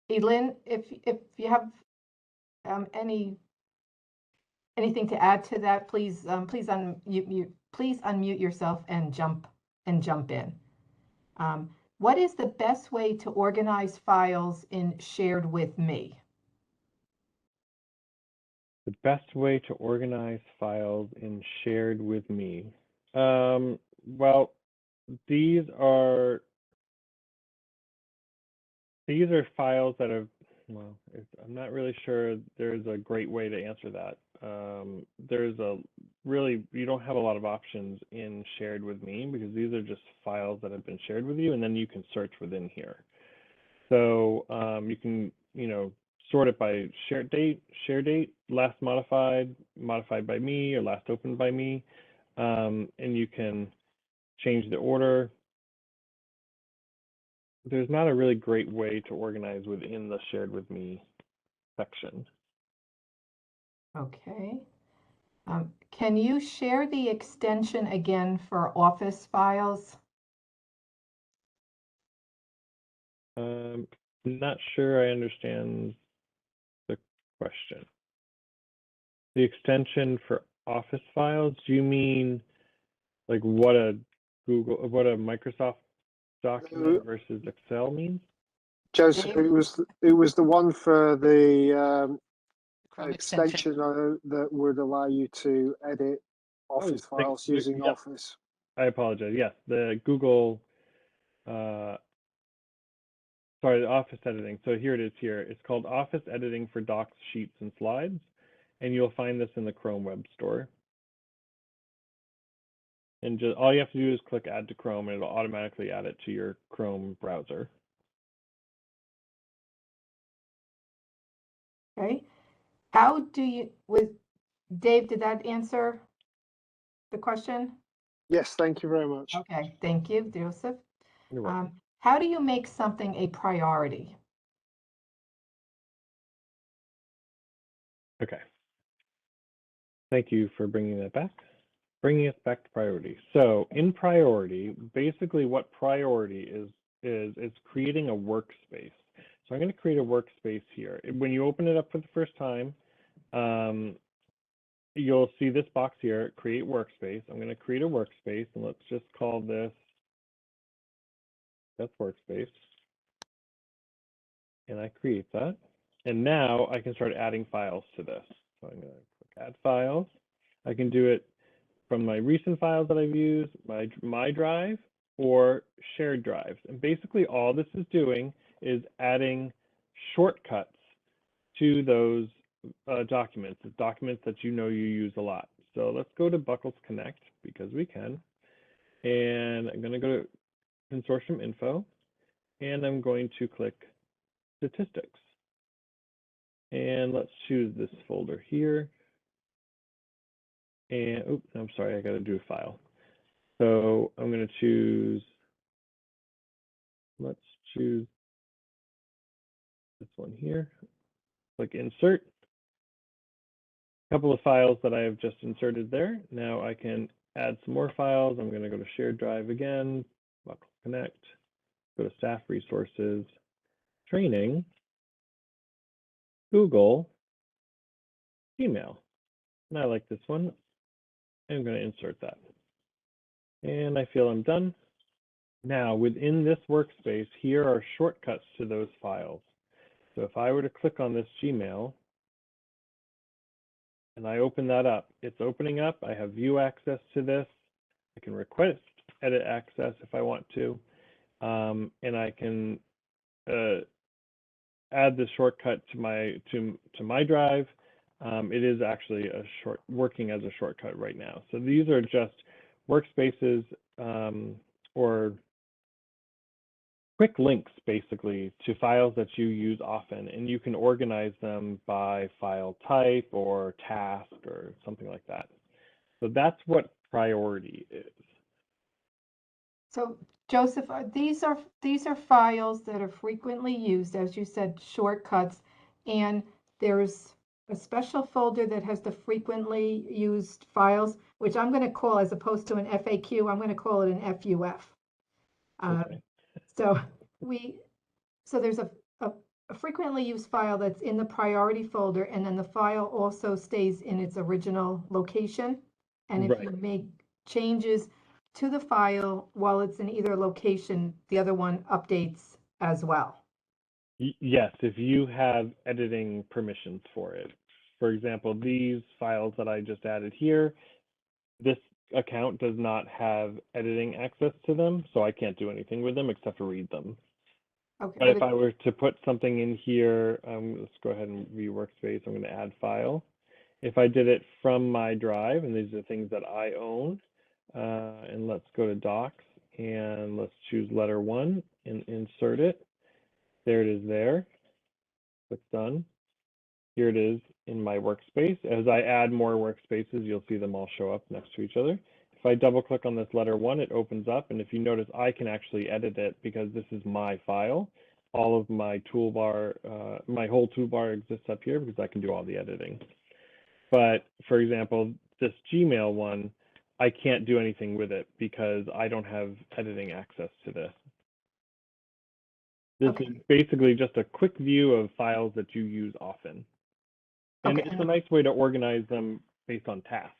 Elin, if you have anything to add to that, please unmute yourself and jump in. What is the best way to organize files in Shared with Me? The best way to organize files in Shared with Me. Well, these are files that have, well, I'm not really sure there's a great way to answer that. You don't have a lot of options in Shared with Me because these are just files that have been shared with you, and then you can search within here. So you can, sort it by share date, last modified by me, or last opened by me, and you can change the order. There's not a really great way to organize within the Shared with Me section. Okay. Can you share the extension again for Office files? I'm not sure I understand the question. The extension for Office files, do you mean like what a Microsoft document versus Excel means? Joseph, it was the one for the Chrome extension that would allow you to edit Office files using yep. Office. I apologize. Yes, the Google, sorry, the Office editing. So here it is here. It's called Office Editing for Docs, Sheets, and Slides. And you'll find this in the Chrome Web Store. And just all you have to do is click Add to Chrome, and it'll automatically add it to your Chrome browser. Okay. How do you, Dave, did that answer the question? Yes, thank you very much. Okay, thank you, Joseph. You're welcome. How do you make something a priority? Okay. Thank you for bringing that back. Bringing us back to priority. So in priority, basically what priority is creating a workspace. So I'm going to create a workspace here. When you open it up for the first time, you'll see this box here, create workspace. I'm going to create a workspace, and let's just call this, that's workspace. And I create that. And now I can start adding files to this. So I'm going to click add files. I can do it from my recent files that I've used, my drive, or shared drives. And basically all this is doing is adding shortcuts to those documents that you know you use a lot. So let's go to Buckles Connect because we can. And I'm going to go to Consortium Info, and I'm going to click Statistics. And let's choose this folder here. And oops, I'm sorry, I got to do a file. So I'm going to choose, let's choose this one here. Click Insert. A couple of files that I have just inserted there. Now I can add some more files. I'm going to go to Shared Drive again, Buckles Connect, go to Staff Resources, Training, Google, Email. And I like this one. I'm going to insert that. And I feel I'm done. Now, within this workspace, here are shortcuts to those files. So if I were to click on this Gmail, and I open that up, it's opening up. I have view access to this. I can request edit access if I want to. And I can add the shortcut to my drive. It is actually working as a shortcut right now. So these are just workspaces or quick links basically to files that you use often, and you can organize them by file type or task or something like that. So that's what priority is. So Joseph, these are files that are frequently used, as you said, shortcuts, and there's a special folder that has the frequently used files, which I'm going to call, as opposed to an FAQ, I'm going to call it an FUF. Okay. So there's a frequently used file that's in the priority folder, and then the file also stays in its original location. And if you make changes to the file while it's in either location, the other one updates as well. Yes, if you have editing permissions for it. For example, these files that I just added here, this account does not have editing access to them, so I can't do anything with them except for read them. Okay, but if I were to put something in here, let's go ahead and view workspace. I'm going to add file. If I did it from my drive, and these are things that I own, and let's go to docs, and let's choose letter 1 and insert it. There it is there. Click done. Here it is in my workspace. As I add more workspaces, you'll see them all show up next to each other. If I double click on this letter 1, it opens up, and if you notice, I can actually edit it because this is my file. All of my toolbar, my whole toolbar exists up here because I can do all the editing. But for example, this Gmail one, I can't do anything with it because I don't have editing access to this. This is basically just a quick view of files that you use often. And it's a nice way to organize them based on task.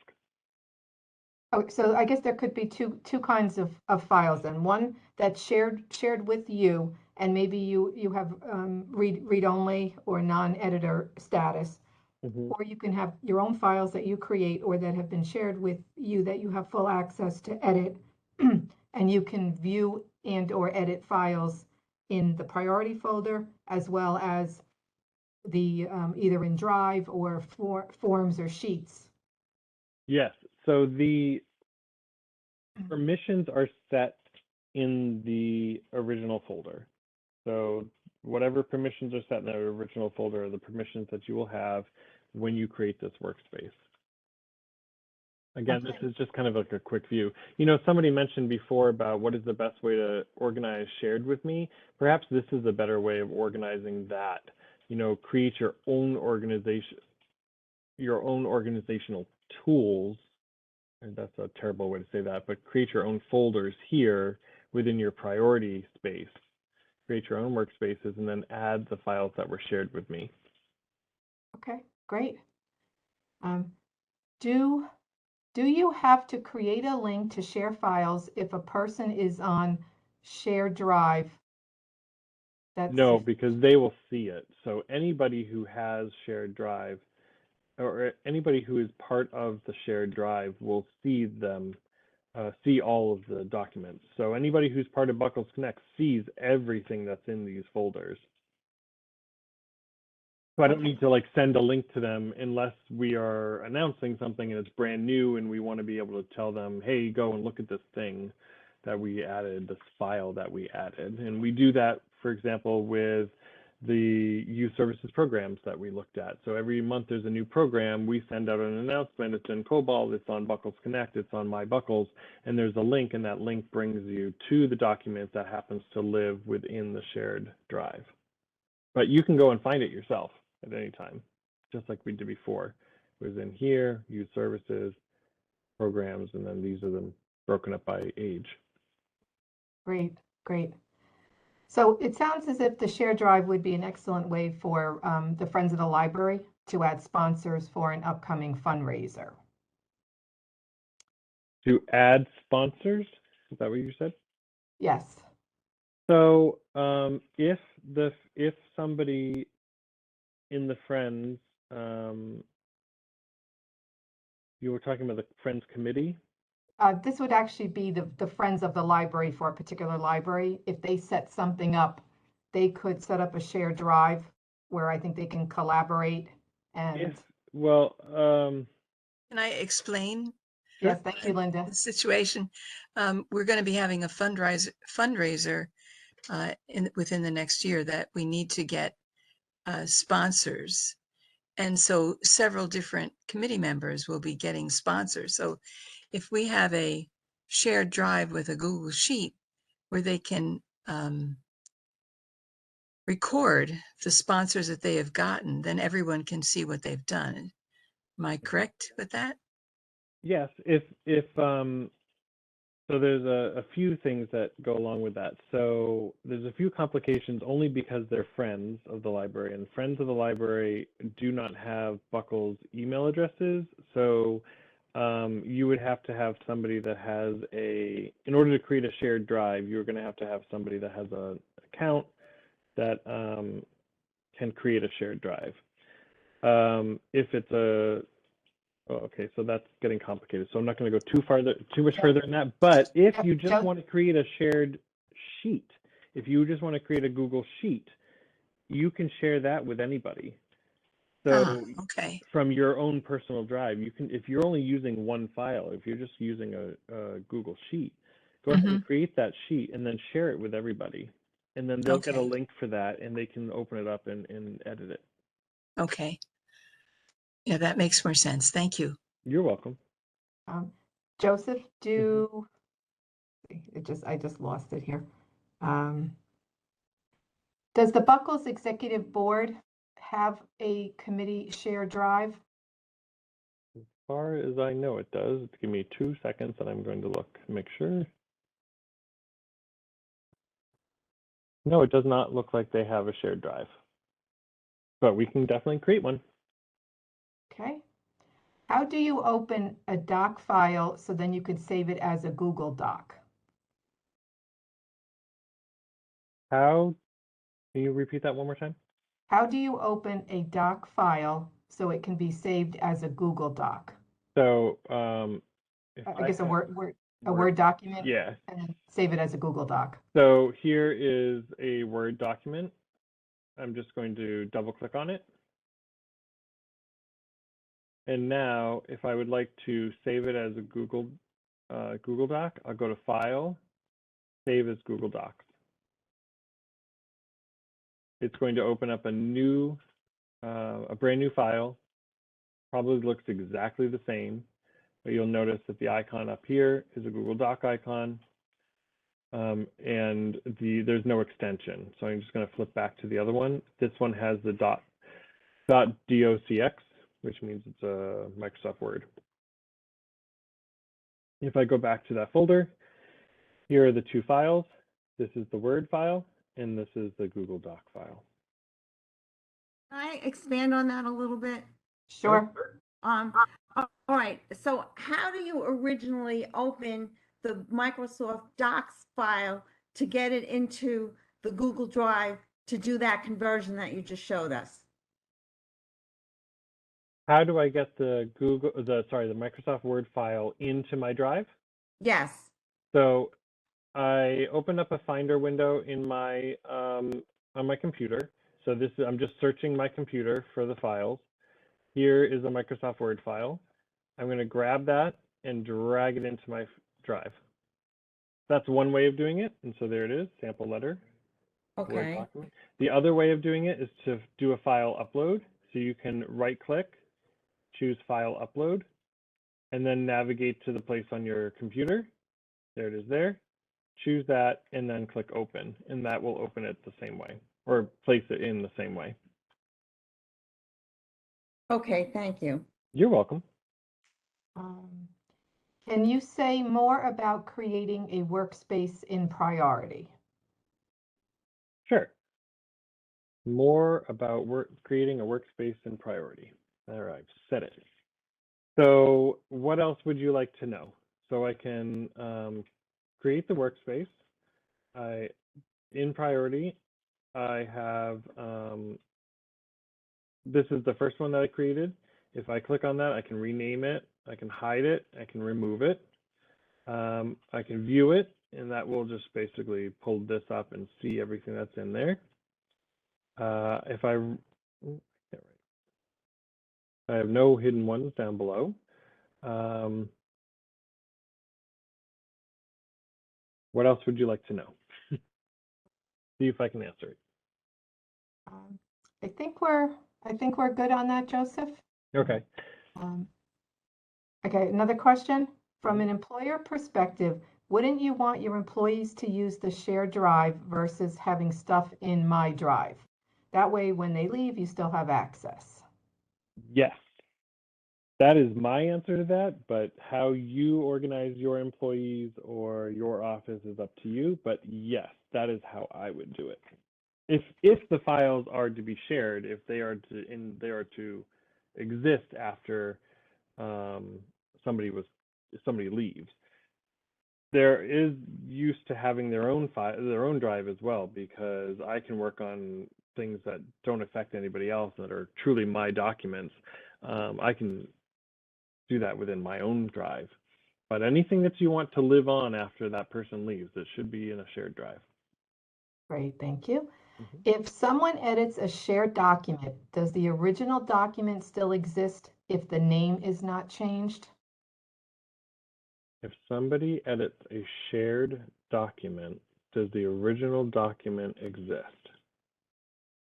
Oh, so I guess there could be two kinds of files then. One that's shared with you, and maybe you have read only or non-editor status, or you can have your own files that you create or that have been shared with you that you have full access to edit. And you can view and or edit files in the priority folder, as well as the either in Drive or forms or sheets. Yes. So the permissions are set in the original folder. So whatever permissions are set in the original folder are the permissions that you will have when you create this workspace. Again, Okay. this is just kind of like a quick view. You know, somebody mentioned before about what is the best way to organize shared with me. Perhaps this is a better way of organizing that. You know, create your own organization, your own organizational tools. And that's a terrible way to say that, but create your own folders here within your priority space. Create your own workspaces and then add the files that were shared with me. Okay, great. Do you have to create a link to share files if a person is on shared drive? No, because they will see it. So anybody who has shared drive or anybody who is part of the shared drive will see them, see all of the documents. So anybody who's part of Buckles Connect sees everything that's in these folders. So I don't need to like send a link to them unless we are announcing something and it's brand new and we want to be able to tell them, hey, go and look at this thing that we added, this file that we added. And we do that, for example, with the youth services programs that we looked at. So every month there's a new program, we send out an announcement, it's in Cobalt, it's on Buckles Connect, it's on My Buckles, and there's a link, and that link brings you to the document that happens to live within the shared drive. But you can go and find it yourself at any time, just like we did before. It was in here, youth services, programs, and then these are them broken up by age. Great, great. So it sounds as if the shared drive would be an excellent way for the Friends of the Library to add sponsors for an upcoming fundraiser. To add sponsors? Is that what you said? Yes. So if somebody in the Friends, you were talking about the Friends Committee? This would actually be the Friends of the Library for a particular library. If they set something up, they could set up a shared drive where I think they can collaborate and. Can I explain? Yes, thank you, Linda. The situation. We're going to be having a fundraiser within the next year that we need to get sponsors. And so several different committee members will be getting sponsors. So if we have a shared drive with a Google Sheet where they can record the sponsors that they have gotten, then everyone can see what they've done. Am I correct with that? Yes, so there's a few things that go along with that. So there's a few complications only because they're friends of the library, and friends of the library do not have Buckles email addresses. So you would have to have somebody that has in order to create a shared drive, you're going to have somebody that has an account that can create a shared drive. If it's okay, so that's getting complicated. So I'm not going to go too much further than that. But if you just want to create a shared sheet, if you just want to create a Google Sheet, you can share that with anybody. So from your own personal drive, you can, if you're only using one file, if you're just using a Google Sheet, go ahead and create that sheet and then share it with everybody. And then they'll get a link for that and they can open it up and edit it. Okay. Yeah, that makes more sense. Thank you. You're welcome. Joseph, I just lost it here. Does the Buckles Executive Board have a committee shared drive? As far as I know, it does. Give me 2 seconds and I'm going to look and make sure. No, it does not look like they have a shared drive, but we can definitely create one. Okay. How do you open a doc file so then you could save it as a Google Doc? Can you repeat that one more time? How do you open a doc file so it can be saved as a Google Doc? So if I guess a have Word document, yeah. and then save it as a Google Doc. So here is a Word document. I'm just going to double click on it. And now if I would like to save it as a Google Doc, I'll go to File, Save as Google Docs. It's going to open up a brand new file. Probably looks exactly the same, but you'll notice that the icon up here is a Google Doc icon, and there's no extension. So I'm just going to flip back to the other one. This one has the .docx, which means it's a Microsoft Word. If I go back to that folder, here are the two files. This is the Word file, and this is the Google Doc file. Can I expand on that a little bit? Sure. All right. So how do you originally open the Microsoft Docs file to get it into the Google Drive to do that conversion that you just showed us? How do I get the Microsoft Word file into my drive? Yes. So I opened up a Finder window in my on my computer. So I'm just searching my computer for the files. Here is a Microsoft Word file. I'm going to grab that and drag it into my drive. That's one way of doing it. And so there it is, sample letter. Word Okay. document. The other way of doing it is to do a file upload. So you can right click, choose File Upload, and then navigate to the place on your computer. There it is there. Choose that and then click Open, and that will open it the same way, or place it in the same way. Okay, thank you. You're welcome. Can you say more about creating a workspace in Priority? Sure. More about creating a workspace in Priority. All right, I've said it. So what else would you like to know? So I can create the workspace. In Priority, I have, this is the first one that I created. If I click on that, I can rename it, I can hide it, I can remove it. I can view it, and that will just basically pull this up and see everything that's in there. If I have no hidden ones down below. What else would you like to know? See if I can answer it. I think we're good on that, Joseph. Okay. Okay, another question. From an employer perspective, wouldn't you want your employees to use the shared drive versus having stuff in my drive? That way, when they leave, you still have access. Yes. That is my answer to that, but how you organize your employees or your office is up to you. But yes, that is how I would do it. If the files are to be shared, if they are to exist after somebody leaves, there is use to having their own drive as well, because I can work on things that don't affect anybody else that are truly my documents. I can do that within my own drive, but anything that you want to live on after that person leaves, it should be in a shared drive. Great, thank you. If someone edits a shared document, does the original document still exist if the name is not changed? If somebody edits a shared document, does the original document exist?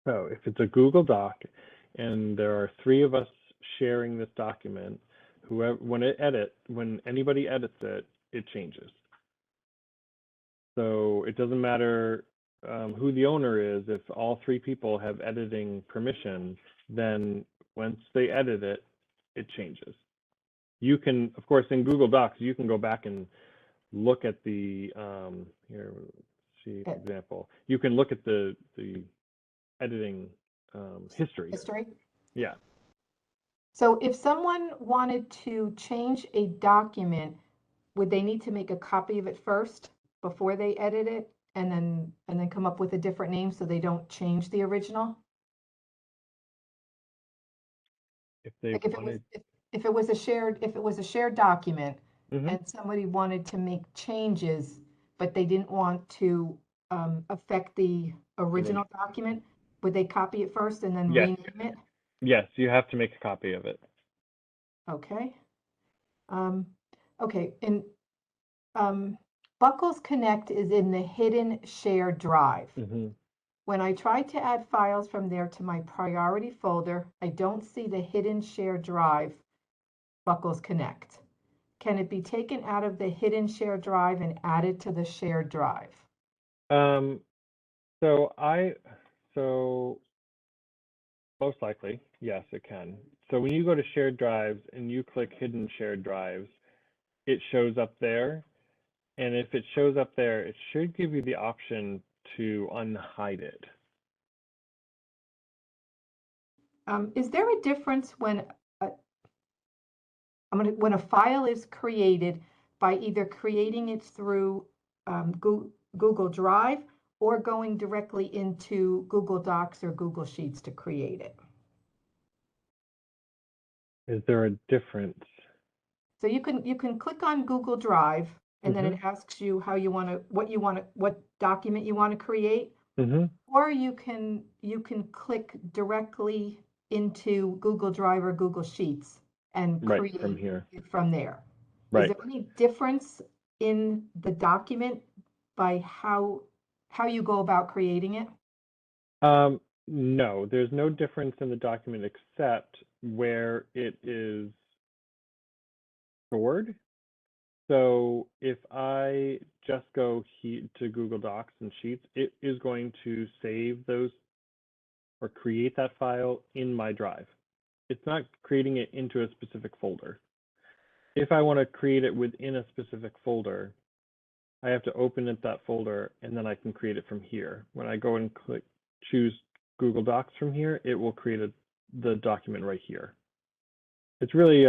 So if it's a Google Doc and there are 3 of us sharing this document, when anybody edits it, it changes. So it doesn't matter who the owner is. If all 3 people have editing permission, then once they edit it, it changes. You can, of course, in Google Docs, you can go back and look at the, here, see, for example, you can look at the editing history. Yeah. So if someone wanted to change a document, would they need to make a copy of it first before they edit it, and then come up with a different name so they don't change the original? If they Like if it was, wanted, if it was a shared document Mhm. and somebody wanted to make changes, but they didn't want to affect the original document, would they copy it first and then Yes. rename it? Yes, you have to make a copy of it. Okay. Okay, and Buckles Connect is in the hidden shared drive. Hmm. When I try to add files from there to my priority folder, I don't see the hidden shared drive, Buckles Connect. Can it be taken out of the hidden shared drive and added to the shared drive? So most likely, yes, it can. So when you go to shared drives and you click hidden shared drives, it shows up there. And if it shows up there, it should give you the option to unhide it. Is there a difference when when a file is created by either creating it through Google Drive or going directly into Google Docs or Google Sheets to create it? Is there a difference? So you can click on Google Drive and then it asks you how you want to, what document you want to create. Or you can click directly into Google Drive or Google Sheets and create from here. it from there. Right. Is there any difference in the document by how you go about creating it? No, there's no difference in the document except where it is stored. So if I just go to Google Docs and Sheets, it is going to save those or create that file in my drive. It's not creating it into a specific folder. If I want to create it within a specific folder, I have to open that folder and then I can create it from here. When I go and choose Google Docs from here, it will create the document right here. It's really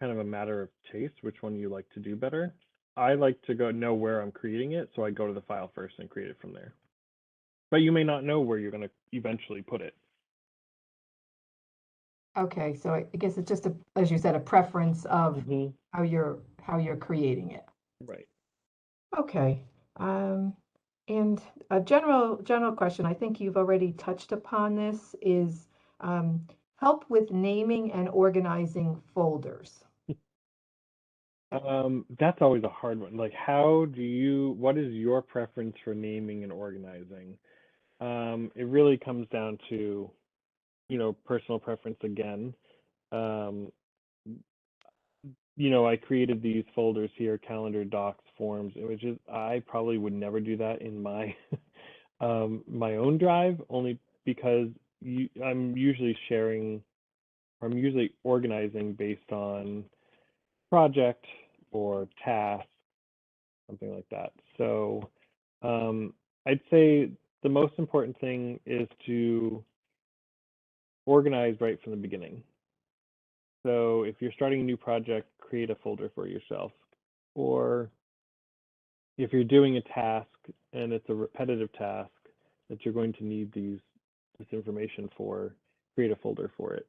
kind of a matter of taste, which one you like to do better. I like to know where I'm creating it, so I go to the file first and create it from there. But you may not know where you're going to eventually put it. Okay, so I guess it's just as you said, a preference of how you're creating it. Right. Okay. And a general question, I think you've already touched upon this, is help with naming and organizing folders. That's always a hard one. Like, what is your preference for naming and organizing? It really comes down to, personal preference again. I created these folders here, calendar, docs, forms, which is, I probably would never do that in my my own drive, only because I'm usually organizing based on project or task, something like that. So I'd say the most important thing is to organize right from the beginning. So if you're starting a new project, create a folder for yourself. Or if you're doing a task and it's a repetitive task that you're going to need this information for, create a folder for it.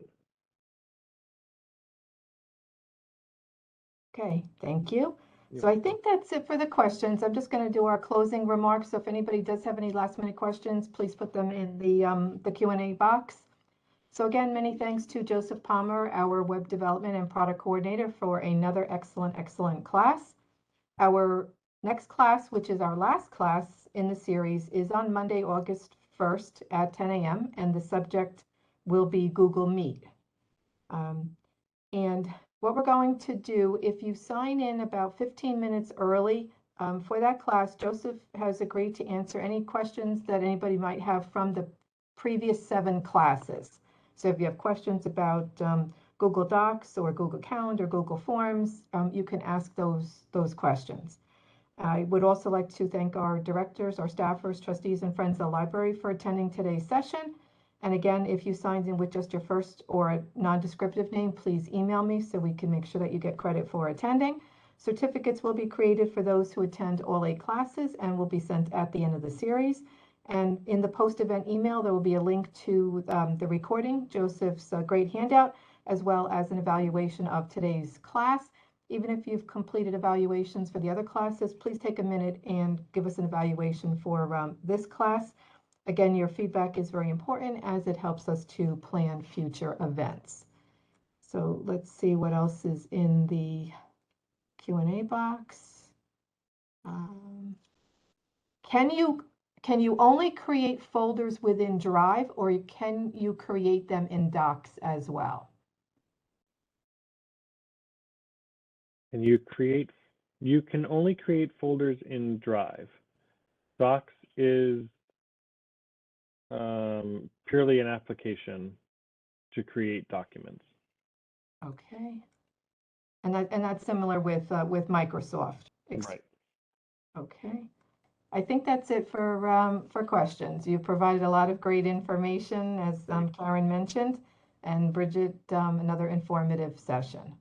Okay, thank you. So I think that's it for the questions. I'm just going to do our closing remarks. So if anybody does have any last minute questions, please put them in the Q&A box. So again, many thanks to Joseph Palmer, our web development and product coordinator, for another excellent class. Our next class, which is our last class in the series, is on Monday, August 1st at 10 a.m. and the subject will be Google Meet. And what we're going to do, if you sign in about 15 minutes early for that class, Joseph has agreed to answer any questions that anybody might have from the previous 7 classes. So if you have questions about Google Docs or Google Calendar, Google Forms, you can ask those questions. I would also like to thank our directors, our staffers, trustees, and friends of the library for attending today's session. And again, if you signed in with just your first or a non-descriptive name, please email me so we can make sure that you get credit for attending. Certificates will be created for those who attend all 8 classes and will be sent at the end of the series. And in the post-event email, there will be a link to the recording, Joseph's great handout, as well as an evaluation of today's class. Even if you've completed evaluations for the other classes, please take a minute and give us an evaluation for this class. Again, your feedback is very important as it helps us to plan future events. So let's see what else is in the Q&A box. Can you only create folders within Drive, or can you create them in Docs as well? And you can only create folders in Drive. Docs is purely an application to create documents. Okay. And that's similar with Microsoft. Right. Okay. I think that's it for questions. You provided a lot of great information, as Karen mentioned, and Bridget, another informative session.